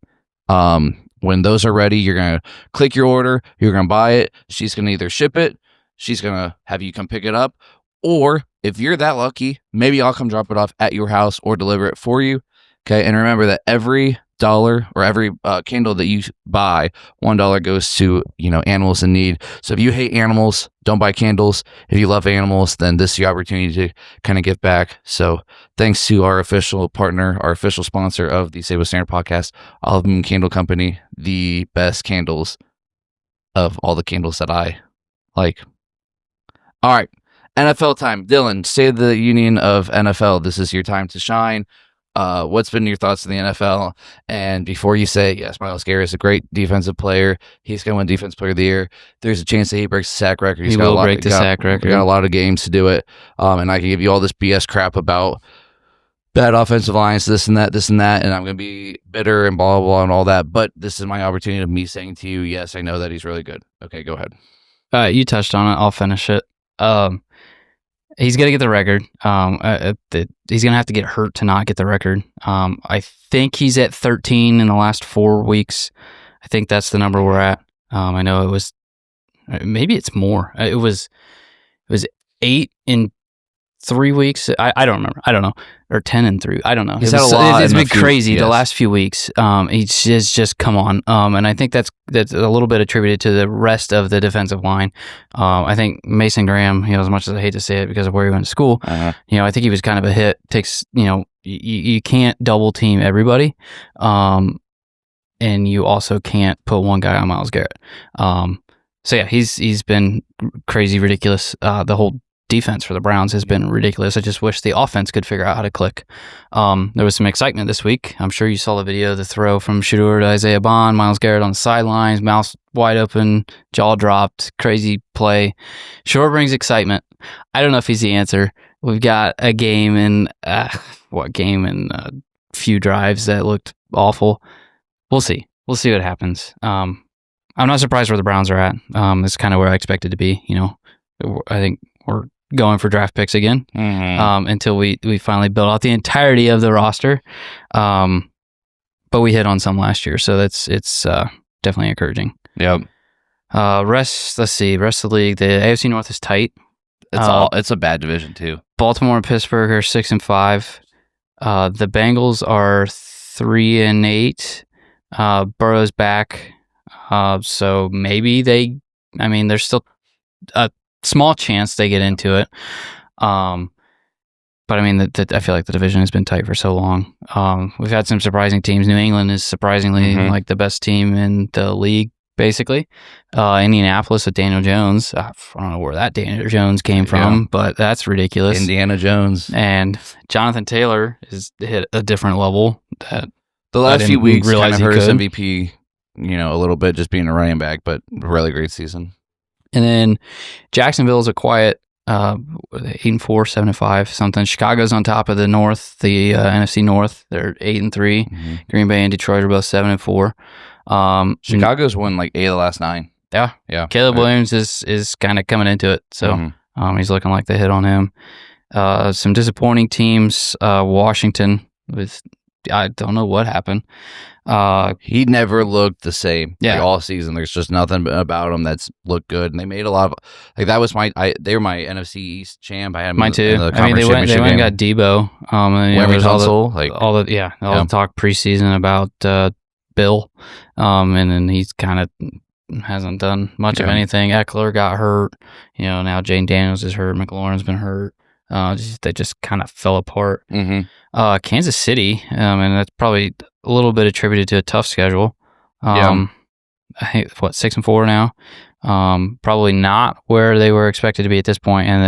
When those are ready, you're going to click your order, you're going to buy it. She's going to either ship it, she's going to have you come pick it up, or if you're that lucky, maybe I'll come drop it off at your house or deliver it for you. Okay, and remember that every $1 or every candle that you buy, $1 goes to animals in need. So if you hate animals, don't buy candles. If you love animals, then this is your opportunity to kind of give back. So thanks to our official partner, our official sponsor of the CFB Standard podcast, Olive Moon Candle Company, the best candles of all the candles that I like. All right, NFL time. Dylan, State of the Union of NFL. This is your time to shine. What's been your thoughts on the NFL? And before you say, yes, Myles Garrett is a great defensive player. He's going to win Defensive Player of the Year. There's a chance that he breaks the sack record. He will break the sack record. Got a lot of games to do it. And I can give you all this BS crap about bad offensive lines, this and that, and I'm going to be bitter and blah, blah, blah, and all that. But this is my opportunity of me saying to you, yes, I know that he's really good. Okay, go ahead. You touched on it. I'll finish it. He's going to get the record. He's going to have to get hurt to not get the record. I think he's at 13 in the last 4 weeks. I think that's the number we're at. I know it was, maybe it's more. It was 8 in 3 weeks. I don't remember. I don't know. Or 10 and 3. I don't know. He's had a lot. It's been crazy the last few weeks. He's just come on. And I think that's a little bit attributed to the rest of the defensive line. I think Mason Graham, as much as I hate to say it because of where he went to school, I think he was kind of a hit. Takes, you can't double team everybody. And you also can't put one guy on Myles Garrett. So yeah, he's been crazy, ridiculous. The whole defense for the Browns has been ridiculous. I just wish the offense could figure out how to click. There was some excitement this week. I'm sure you saw the video, the throw from Shoutout to Isaiah Bond, Myles Garrett on the sidelines, mouth wide open, jaw dropped, crazy play. Sure brings excitement. I don't know if he's the answer. We've got a game in a few drives that looked awful. We'll see. We'll see what happens. I'm not surprised where the Browns are at. It's kind of where I expected to be. I think we're going for draft picks again until we finally build out the entirety of the roster. But we hit on some last year, so it's definitely encouraging. Yep. Rest of the league, the AFC North is tight. It's a bad division too. Baltimore and Pittsburgh are 6-5. The Bengals are 3-8. Burrow's back, so maybe there's still a small chance they get into it. But I mean, I feel like the division has been tight for so long. We've had some surprising teams. New England is surprisingly like the best team in the league, basically. Indianapolis with Daniel Jones. I don't know where that Daniel Jones came from, but that's ridiculous. Indiana Jones. And Jonathan Taylor has hit a different level. That the last few weeks kind of hurt his MVP, a little bit, just being a running back, but really great season. And then Jacksonville is a quiet 8-4, 7-5, something. Chicago's on top of the North, the NFC North. They're 8-3. Green Bay and Detroit are both 7-4. Chicago's won like 8 of the last 9. Yeah. Caleb Williams is kind of coming into it, so he's looking like they hit on him. Some disappointing teams. Washington I don't know what happened. He never looked the same. Yeah, all season. There's just nothing about him that's looked good, and they made a lot of that was they were my NFC East champ. I had mine too. They went and got Debo. And there's all the talk preseason about Bill, and then he's kind of hasn't done much of anything. Eckler got hurt. Now Jane Daniels is hurt. McLaurin's been hurt. They just kind of fell apart. Kansas City, and that's probably a little bit attributed to a tough schedule. I think 6-4 now. Probably not where they were expected to be at this point, and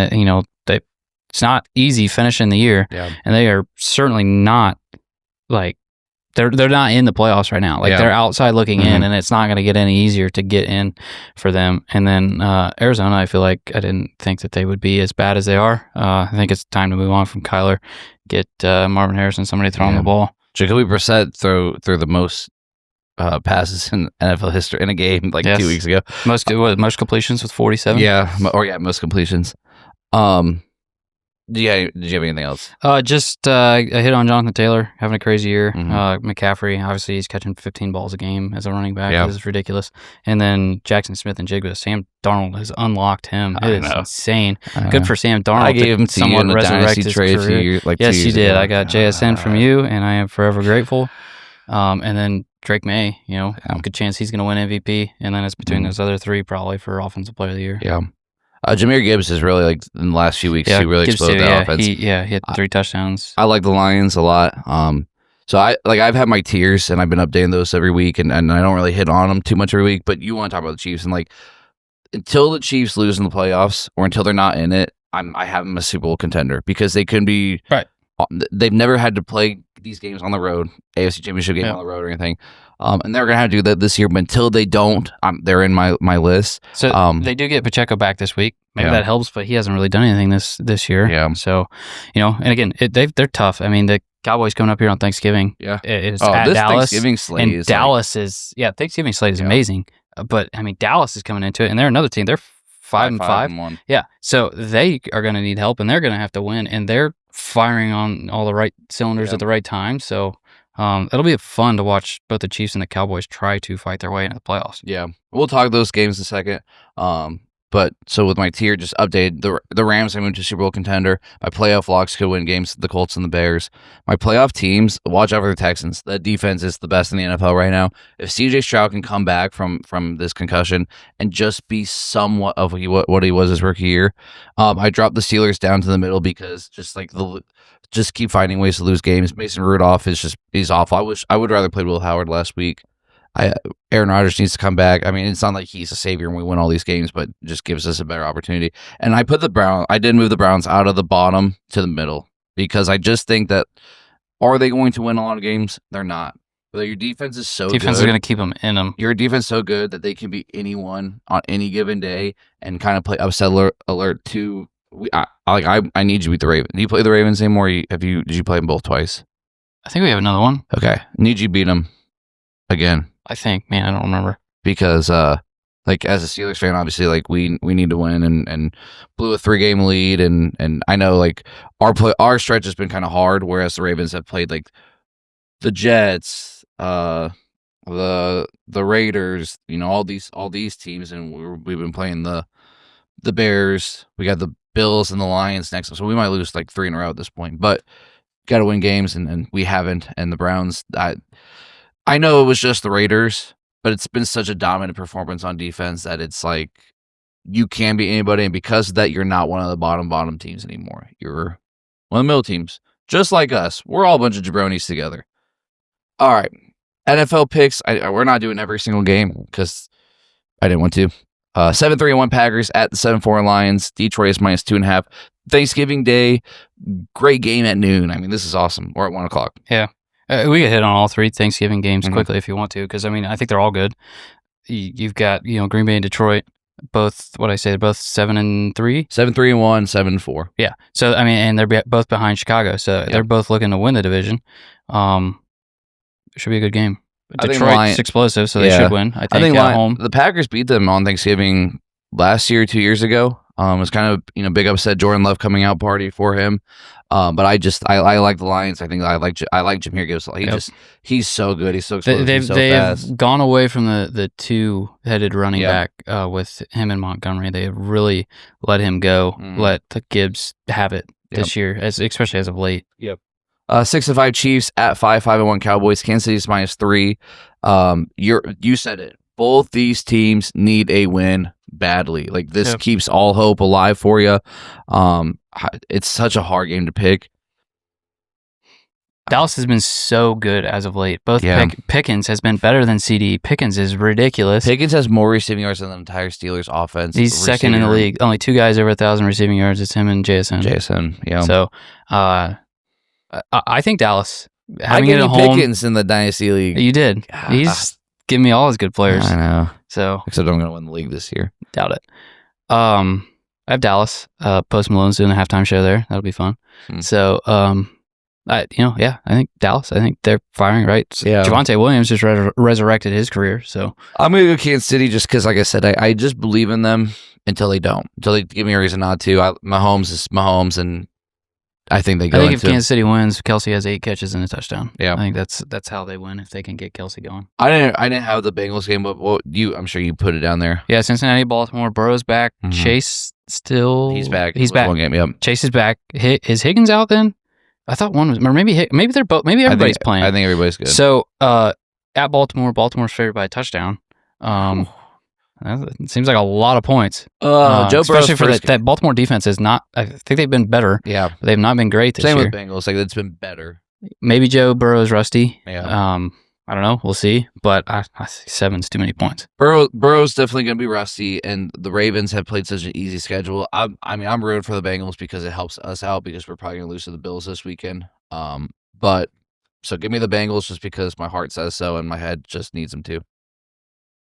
that it's not easy finishing the year, and they are certainly not they're not in the playoffs right now. They're outside looking in, and it's not going to get any easier to get in for them. And then Arizona, I feel like I didn't think that they would be as bad as they are. I think it's time to move on from Kyler, get Marvin Harrison, somebody throwing the ball. Jacoby Brissett threw the most passes in NFL history in a game 2 weeks ago. Most completions with 47. Most completions. Did you have anything else? Just a hit on Jonathan Taylor having a crazy year. McCaffrey, obviously, he's catching 15 balls a game as a running back. This is ridiculous. And then Jackson Smith and Jigba. Sam Darnold has unlocked him. It is insane. Good for Sam Darnold. I gave him to you in the dynasty trade yes, you did. I got JSN from you, and I am forever grateful. And then Drake May, good chance he's going to win MVP. And then it's between those other three probably for Offensive Player of the Year. Yeah. Jahmyr Gibbs is really in the last few weeks, he really exploded that offense. He hit 3 touchdowns. I like the Lions a lot. So I've had my tiers and I've been updating those every week, and I don't really hit on them too much every week. But you want to talk about the Chiefs, and until the Chiefs lose in the playoffs or until they're not in it, I have them a Super Bowl contender because they can be right. They've never had to play these games on the road, AFC Championship game on the road or anything. And they're going to have to do that this year, but until they don't, they're in my list. So they do get Pacheco back this week. Maybe that helps, but he hasn't really done anything this year. Yeah. So, and again, they're tough. I mean, the Cowboys coming up here on Thanksgiving. Yeah. It's at Dallas. Thanksgiving slate and Dallas is, Thanksgiving slate is amazing. But, I mean, Dallas is coming into it, and they're another team. They're 5-5. Yeah. So they are going to need help, and they're going to have to win, and they're firing on all the right cylinders at the right time. So, it'll be fun to watch both the Chiefs and the Cowboys try to fight their way into the playoffs. Yeah. We'll talk those games in a second. But so with my tier, just updated the Rams. I moved to Super Bowl contender. My playoff locks could win games, the Colts and the Bears. My playoff teams, watch out for the Texans. The defense is the best in the NFL right now. If CJ Stroud can come back from this concussion and just be somewhat of what he was his rookie year, I dropped the Steelers down to the middle because just keep finding ways to lose games. Mason Rudolph he's awful. I would rather play Will Howard last week. Aaron Rodgers needs to come back. I mean, it's not like he's a savior and we win all these games, but just gives us a better opportunity. And I did move the Browns out of the bottom to the middle because I just think that are they going to win a lot of games? They're not. But your defense is so good. Defense is going to keep them in them. Your defense is so good that they can beat anyone on any given day and kind of play upset alert to. I need you to beat the Ravens. Do you play the Ravens anymore? Did you play them both twice? I think we have another one. Okay, need you to beat them again. I think, man, I don't remember. Because the like as a Steelers fan, obviously, like we need to win, and blew a 3-game lead, and I know like our stretch has been kind of hard, whereas the Ravens have played like the Jets, the Raiders, all these teams, and we've been playing the Bears. We got the Bills and the Lions next, so we might lose like 3 in a row at this point, but got to win games, and we haven't. And the Browns, I know it was just the Raiders, but it's been such a dominant performance on defense that it's like you can beat anybody, and because of that, you're not one of the bottom teams anymore. You're one of the middle teams, just like us. We're all a bunch of jabronis together. All right, NFL picks. We're not doing every single game because I didn't want to. 7-3-1 Packers at the 7-4 Lions. Detroit is -2.5. Thanksgiving Day, great game at noon. I mean, this is awesome. Or at 1 o'clock. Yeah. We can hit on all 3 Thanksgiving games quickly if you want to, because, I mean, I think they're all good. You've got, Green Bay and Detroit, both 7-3? 7-3-1, 7-4. Yeah. So, I mean, and they're both behind Chicago, so they're both looking to win the division. It should be a good game. Detroit's explosive, so they should win. I think at home. The Packers beat them on Thanksgiving last year, 2 years ago. It was kind of big upset. Jordan Love coming out party for him. But I like the Lions. I think I like Jameer Gibbs. He's so good. He's so explosive. They've fast. Gone away from the 2-headed running back with him and Montgomery. They have really let him go. Let the Gibbs have it this year, especially as of late. Yep. 6-5 Chiefs at 5-1 Cowboys. Kansas City's -3. You said it. Both these teams need a win badly. Like this keeps all hope alive for you. It's such a hard game to pick. Dallas has been so good as of late. Both Pickens has been better than CD. Pickens is ridiculous. Pickens has more receiving yards than the entire Steelers offense. He's second in the league. Only 2 guys over 1,000 receiving yards. It's him and JSN. Yeah. So, I think Dallas. I gave you Pickens in the Dynasty League. You did. God. He's giving me all his good players. I know. So except I'm going to win the league this year. Doubt it. I have Dallas. Post Malone's doing a halftime show there. That'll be fun. So, I think Dallas. I think they're firing right. Yeah. Javonte Williams just resurrected his career. So I'm going to go Kansas City just because, like I said, I just believe in them until they don't. Until they give me a reason not to. Mahomes is Mahomes, and I think they go. I think if Kansas City wins, Kelsey has 8 catches and a touchdown. Yeah, I think that's how they win if they can get Kelsey going. I didn't have the Bengals game, but I'm sure you put it down there. Yeah, Cincinnati, Baltimore, Burrow's back. Chase still. He's back. He's back. One game, yep. Chase is back. Is Higgins out then? I thought one was, or maybe they're both. Maybe everybody's playing. I think everybody's good. So at Baltimore's favored by a touchdown. It seems like a lot of points. Joe especially for that Baltimore defense is not. I think they've been better. Yeah, but they've not been great this year. Same with Bengals. Like it's been better. Maybe Joe Burrow's rusty. Yeah. I don't know. We'll see. But I think 7's too many points. Burrow's definitely going to be rusty, and the Ravens have played such an easy schedule. I'm rooting for the Bengals because it helps us out because we're probably going to lose to the Bills this weekend. But so give me the Bengals just because my heart says so and my head just needs them to.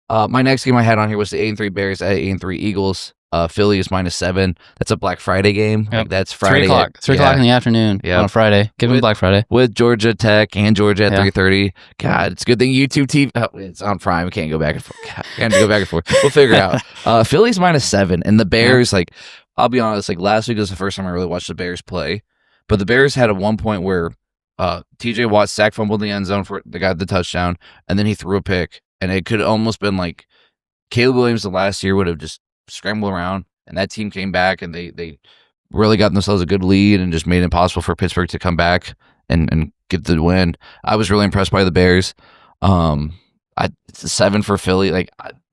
My next game I had on here was the 8-3 Bears at 8-3 Eagles. Philly is -7. That's a Black Friday game. Yep. Like that's Friday. 3 o'clock. 3 o'clock in the afternoon on a Friday. Give me Black Friday. With Georgia Tech and Georgia at 3:30. God, it's a good thing YouTube TV. Oh, it's on Prime. We can't go back and forth. God, we have to go back and forth. We'll figure it out. Philly's -7. And the Bears, I'll be honest, last week was the first time I really watched the Bears play. But the Bears had at one point where TJ Watt sack fumbled in the end zone for the guy the touchdown, and then he threw a pick. And it could almost been like Caleb Williams the last year would have just scrambled around, and that team came back, and they really got themselves a good lead and just made it impossible for Pittsburgh to come back and get the win. I was really impressed by the Bears. It's a 7 for Philly.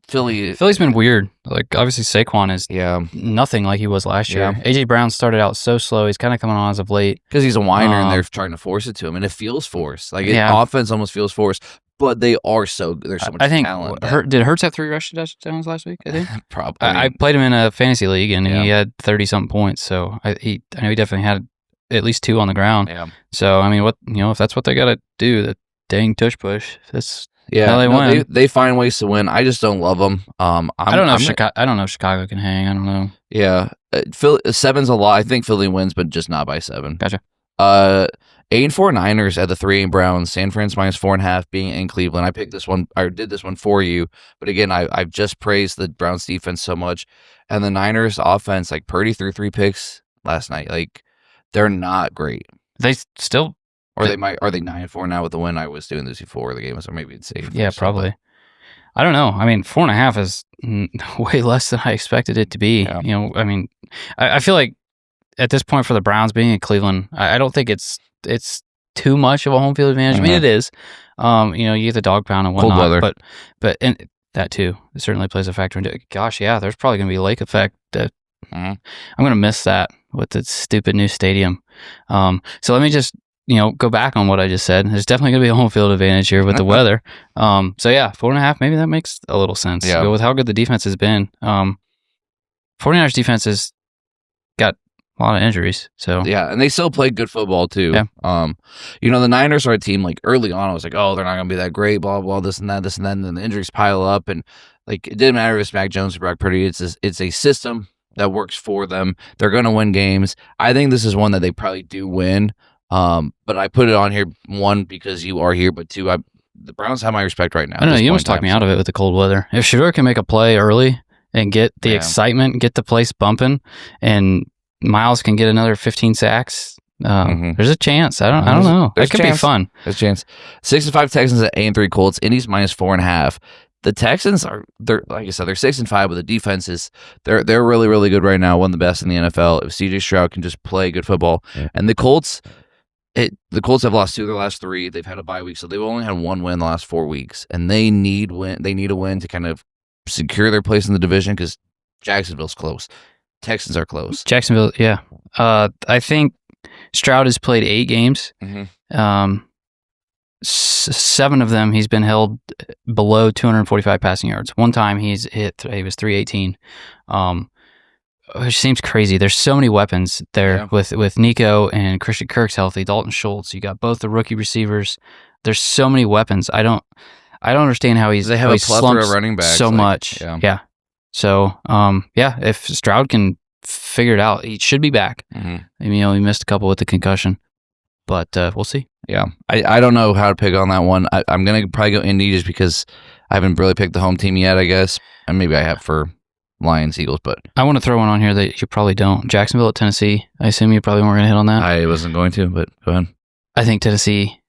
Philly's been weird. Obviously Saquon is nothing like he was last year. AJ Brown started out so slow. He's kind of coming on as of late because he's a whiner, and they're trying to force it to him, and it feels forced. Offense almost feels forced. But they are so good. There's so much talent. Did Hurts have 3 rushing touchdowns last week? I think probably. I played him in a fantasy league, and he had 30-something points. So I know he definitely had at least 2 on the ground. Yeah. So I mean, if that's what they got to do, that dang tush push. That's how they win. They find ways to win. I just don't love them. I don't know if Chicago can hang. I don't know. Yeah, 7's a lot. I think Philly wins, but just not by 7. Gotcha. 8-4 Niners at the 3-8 Browns. San Fran's -4.5 being in Cleveland. I picked this one. I did this one for you, but again, I've just praised the Browns defense so much, and the Niners offense. Like Purdy threw 3 picks last night. Like they're not great. They still, or they might. Are they 9-4 now with the win? I was doing this before the game, so maybe it's 8. Yeah, probably. I don't know. I mean, 4.5 is way less than I expected it to be. Yeah. You know, I mean, I feel like at this point for the Browns being in Cleveland, I don't think it's too much of a home field advantage. I mean, it is. You know, you get the dog pound and whatnot. Cold weather. But and that too, it certainly plays a factor into it. Gosh, yeah, there's probably going to be a lake effect. I'm going to miss that with the stupid new stadium. So let me just, you know, go back on what I just said. There's definitely going to be a home field advantage here with the weather. So yeah, 4.5, maybe that makes a little sense. Yeah. But with how good the defense has been, 49ers defense has got a lot of injuries. So yeah, and they still play good football too. Yeah. You know, the Niners are a team like early on. I was like, oh, they're not going to be that great. Blah blah. This and that. And then the injuries pile up, and like it didn't matter if it's Mac Jones or Brock Purdy. It's a system that works for them. They're going to win games. I think this is one that they probably do win. But I put it on here, 1, because you are here, but 2, the Browns have my respect right now. I don't know. You almost talked me out of it with the cold weather. If Shoutout can make a play early and get the excitement, get the place bumping, and Miles can get another 15 sacks, there's a chance. I don't know. It could be fun. There's a chance. 6-5 Texans at 8-3 Colts. Indy's -4.5. The Texans they're like I said, they're 6-5, but the defense is they're really, really good right now. One of the best in the NFL. If CJ Stroud can just play good football, and the Colts have lost 2 of their last 3. They've had a bye week, so they've only had 1 win the last 4 weeks, and they need a win to kind of secure their place in the division because Jacksonville's close. Texans are close. Jacksonville, yeah. I think Stroud has played 8 games. 7 of them he's been held below 245 passing yards. One time he was 318, which seems crazy. There's so many weapons there with Nico and Christian Kirk's healthy, Dalton Schultz. You got both the rookie receivers. There's so many weapons. I don't understand how they have a plethora of running backs so much. Yeah. So if Stroud can figure it out, he should be back. I mean, he missed a couple with the concussion, but we'll see. Yeah, I don't know how to pick on that one. I'm going to probably go Indy just because I haven't really picked the home team yet, I guess. And maybe I have for Lions, Eagles, but... I want to throw one on here that you probably don't. Jacksonville at Tennessee. I assume you probably weren't going to hit on that. I wasn't going to, but go ahead. I think Tennessee.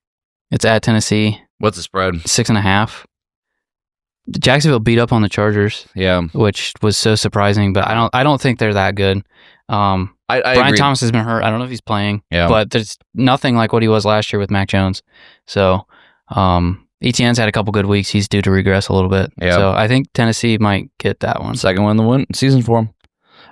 It's at Tennessee. What's the spread? 6.5. Jacksonville beat up on the Chargers. Yeah. Which was so surprising, but I don't think they're that good. I Brian agree. Thomas has been hurt. I don't know if he's playing, Yeah. but there's nothing like what he was last year with Mac Jones. So, ETN's had a couple good weeks. He's due to regress a little bit. Yeah. So I think Tennessee might get that one. Second one in the season for him.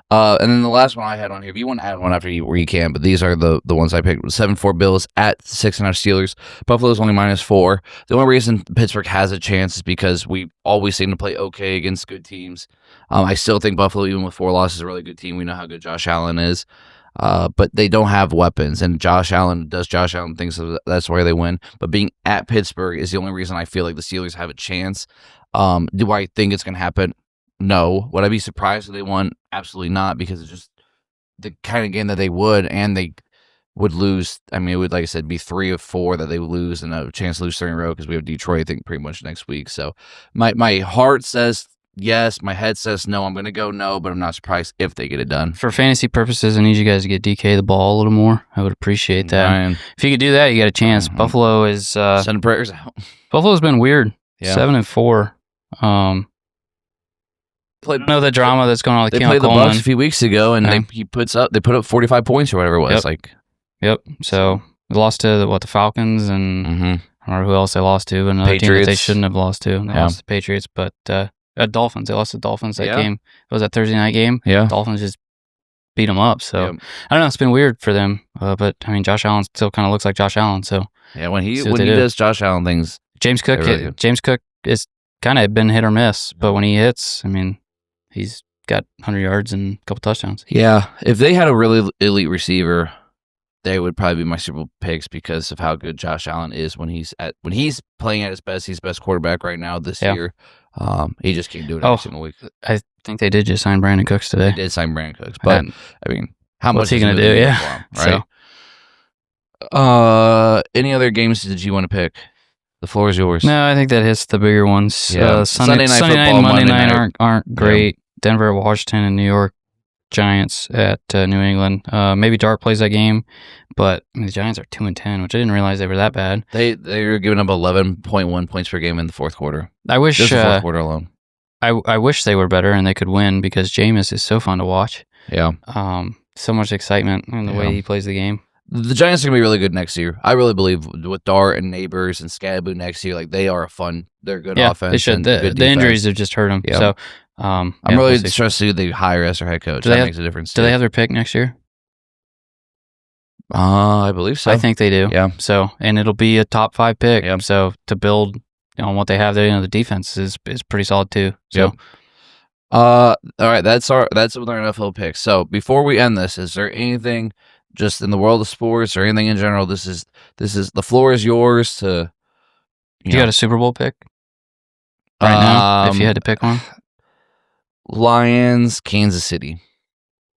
And then the last one I had on here, if you want to add one after where you can, but these are the ones I picked. 7-4 Bills at 6.5 Steelers. Buffalo's only -4. The only reason Pittsburgh has a chance is because we always seem to play okay against good teams. I still think Buffalo, even with 4 losses, is a really good team. We know how good Josh Allen is. But they don't have weapons, and Josh Allen things, so that's where they win. But being at Pittsburgh is the only reason I feel like the Steelers have a chance. Do I think it's going to happen? No. Would I be surprised if they won? Absolutely not, because it's just the kind of game that they would, and they would lose. I mean, it would, like I said, be 3 of 4 that they would lose, and a chance to lose 3 in a row because we have Detroit, I think, pretty much next week. So my heart says yes, my head says no. I'm going to go no, but I'm not surprised if they get it done. For fantasy purposes, I need you guys to get DK the ball a little more. I would appreciate that. Ryan. If you could do that, you got a chance. Buffalo is... Send prayers out. Buffalo's been weird. Yeah. 7-4. I know the drama that's going on with They Keon played Coleman. the Bucks a few weeks ago, and they put up 45 points or whatever it was. Yep. So they lost to the Falcons, and I don't remember who else they lost to. Another team that they shouldn't have lost to. They lost to the Patriots, but Dolphins. They lost to the Dolphins that game. It was that Thursday night game. Yeah. Dolphins just beat them up. So I don't know. It's been weird for them, but I mean, Josh Allen still kind of looks like Josh Allen. So yeah, when he does Josh Allen things, James Cook is kind of been hit or miss, but when he hits, I mean, he's got 100 yards and a couple touchdowns. Yeah, if they had a really elite receiver, they would probably be my Super Bowl picks because of how good Josh Allen is when he's playing at his best. He's the best quarterback right now this year. He just can't do it every single week. I think they did just sign Brandon Cooks today. They did sign Brandon Cooks, but I mean, how much is he going to do? Yeah, right. Any other games did you want to pick? The floor is yours. No, I think that hits the bigger ones. Yeah. Sunday night football, and Monday night night. aren't great. Denver at Washington and New York Giants at New England. Maybe Dark plays that game, but the Giants are 2-10, which I didn't realize they were that bad. They were giving up 11.1 points per game in the fourth quarter. I wish just the fourth quarter alone. I wish they were better and they could win because Jameis is so fun to watch. Yeah. So much excitement in the way he plays the game. The Giants are gonna be really good next year. I really believe with Dart and Neighbors and Scaboo next year, like they are they're good offense. They should. The injuries have just hurt them. Yeah. So I'm really interested to see who they hire as their head coach. That makes a difference. Do they have their pick next year? I believe so. I think they do. Yeah. So and it'll be a top 5 pick. Yeah. So to build on what they have there, the defense is pretty solid too. So. All right, that's with our NFL picks. So before we end this, is there anything just in the world of sports or anything in general? This is the floor is yours to. You got a Super Bowl pick right now? If you had to pick one, Lions, Kansas City.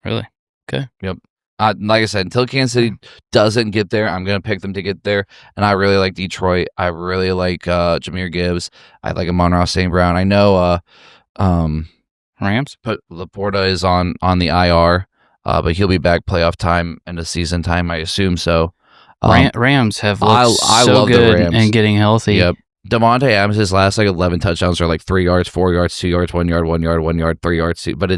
Really? Okay. Yep. Like I said, until Kansas City doesn't get there, I'm gonna pick them to get there. And I really like Detroit. I really like Jahmyr Gibbs. I like Amon-Ra St. Brown. I know. Rams, but Laporta is on the IR, but he'll be back playoff time and the season time, I assume so. Rams have looked I so love good the Rams. and getting healthy. Yep. Devontae Adams, his last 11 touchdowns are 3 yards, 4 yards, 2 yards, 1 yard, 1 yard, 1 yard, 3 yards. But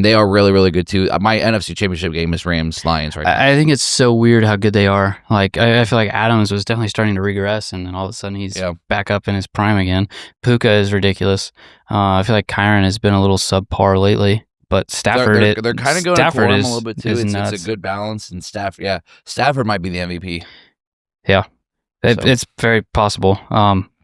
they are really, really good too. My NFC Championship game is Rams Lions right now. I think it's so weird how good they are. I feel like Adams was definitely starting to regress, and then all of a sudden he's back up in his prime again. Puka is ridiculous. I feel like Kyron has been a little subpar lately. But Stafford, they're kind of going to him a little bit too. It's a good balance, and Stafford might be the MVP. Yeah, it's very possible.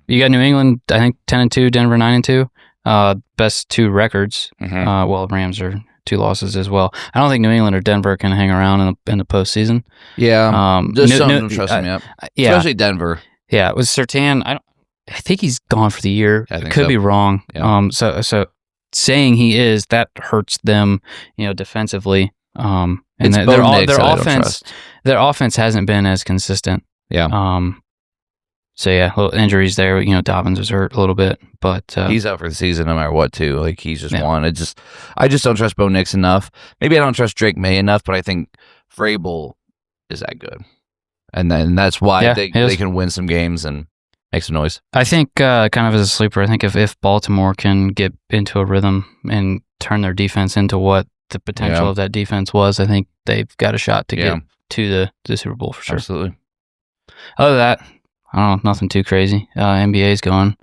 You got New England, I think 10-2, Denver 9-2. Best 2 records. Mm-hmm. Well, Rams are 2 losses as well. I don't think New England or Denver can hang around in the postseason. Yeah, just don't trust them yet. Yeah, especially Denver. Yeah, with Surtain, I think he's gone for the year. I think Could be wrong. Yeah. So saying he is, that hurts them, defensively. And their offense hasn't been as consistent. Yeah. So yeah, little injuries there. Dobbins was hurt a little bit, but he's out for the season no matter what too. He's just won. I just don't trust Bo Nix enough. Maybe I don't trust Drake May enough, but I think Vrabel is that good, and then that's why they can win some games and make some noise. I think kind of as a sleeper, I think if Baltimore can get into a rhythm and turn their defense into what the potential of that defense was, I think they've got a shot to get to the Super Bowl for sure. Absolutely. Other than that, I don't know, nothing too crazy. NBA's going.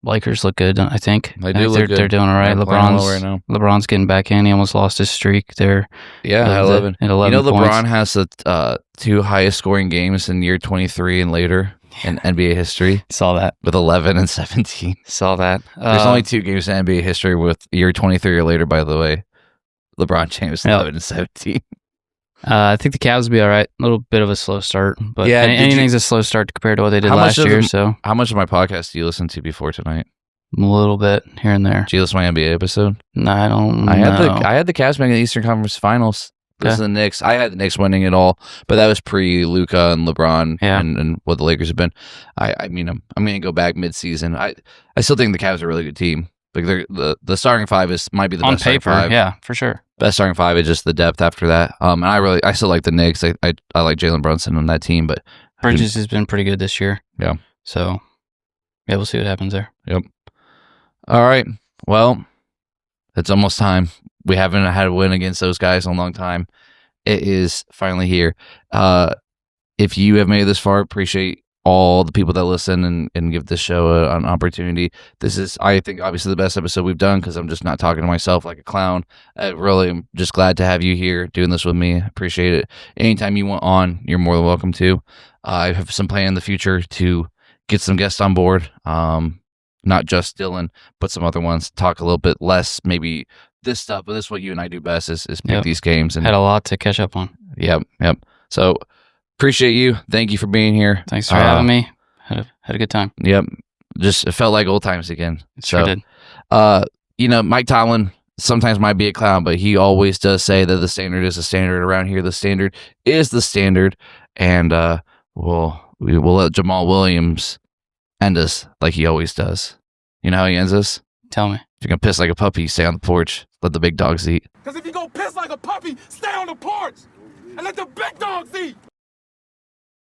Lakers look good, I think. They do look good. They're doing all right. LeBron's getting back in. He almost lost his streak there. Yeah, 11. At 11 LeBron points. has the 2 highest scoring games in year 23 and later in NBA history. Saw that. With 11 and 17. Saw that. There's only 2 games in NBA history with year 23 or later, by the way. LeBron James 11 and 17. I think the Cavs will be all right. A little bit of a slow start, but anything's a slow start compared to what they did last year. So, how much of my podcast do you listen to before tonight? A little bit here and there. Did you listen to my NBA episode? No, I don't. I had the Cavs making the Eastern Conference Finals. This is the Knicks. I had the Knicks winning it all, but that was pre Luka and LeBron and what the Lakers have been. I mean, I'm going to go back mid-season. I still think the Cavs are a really good team. They're, the starting 5 might be the best on paper. Starting 5. Yeah, for sure. Best starting 5 is just the depth after that. And I still like the Knicks. I like Jalen Brunson on that team, but Bridges has been pretty good this year. Yeah. So yeah, we'll see what happens there. Yep. All right. Well, it's almost time. We haven't had a win against those guys in a long time. It is finally here. If you have made it this far, appreciate all the people that listen and give this show an opportunity. This is, I think, obviously the best episode we've done because I'm just not talking to myself like a clown. I really am just glad to have you here doing this with me. I appreciate it. Anytime you want on, you're more than welcome to. I have some plan in the future to get some guests on board. Not just Dylan, but some other ones. Talk a little bit less, maybe this stuff, but this is what you and I do best is pick these games. And had a lot to catch up on. Yep. So appreciate you. Thank you for being here. Thanks for having me. Had a good time. Yep. Just it felt like old times again. It sure did. Mike Tomlin sometimes might be a clown, but he always does say that the standard is the standard around here. The standard is the standard, and we'll let Jamal Williams end us like he always does. You know how he ends us? Tell me. If you're gonna piss like a puppy, stay on the porch. Let the big dogs eat. Because if you go piss like a puppy, stay on the porch and let the big dogs eat.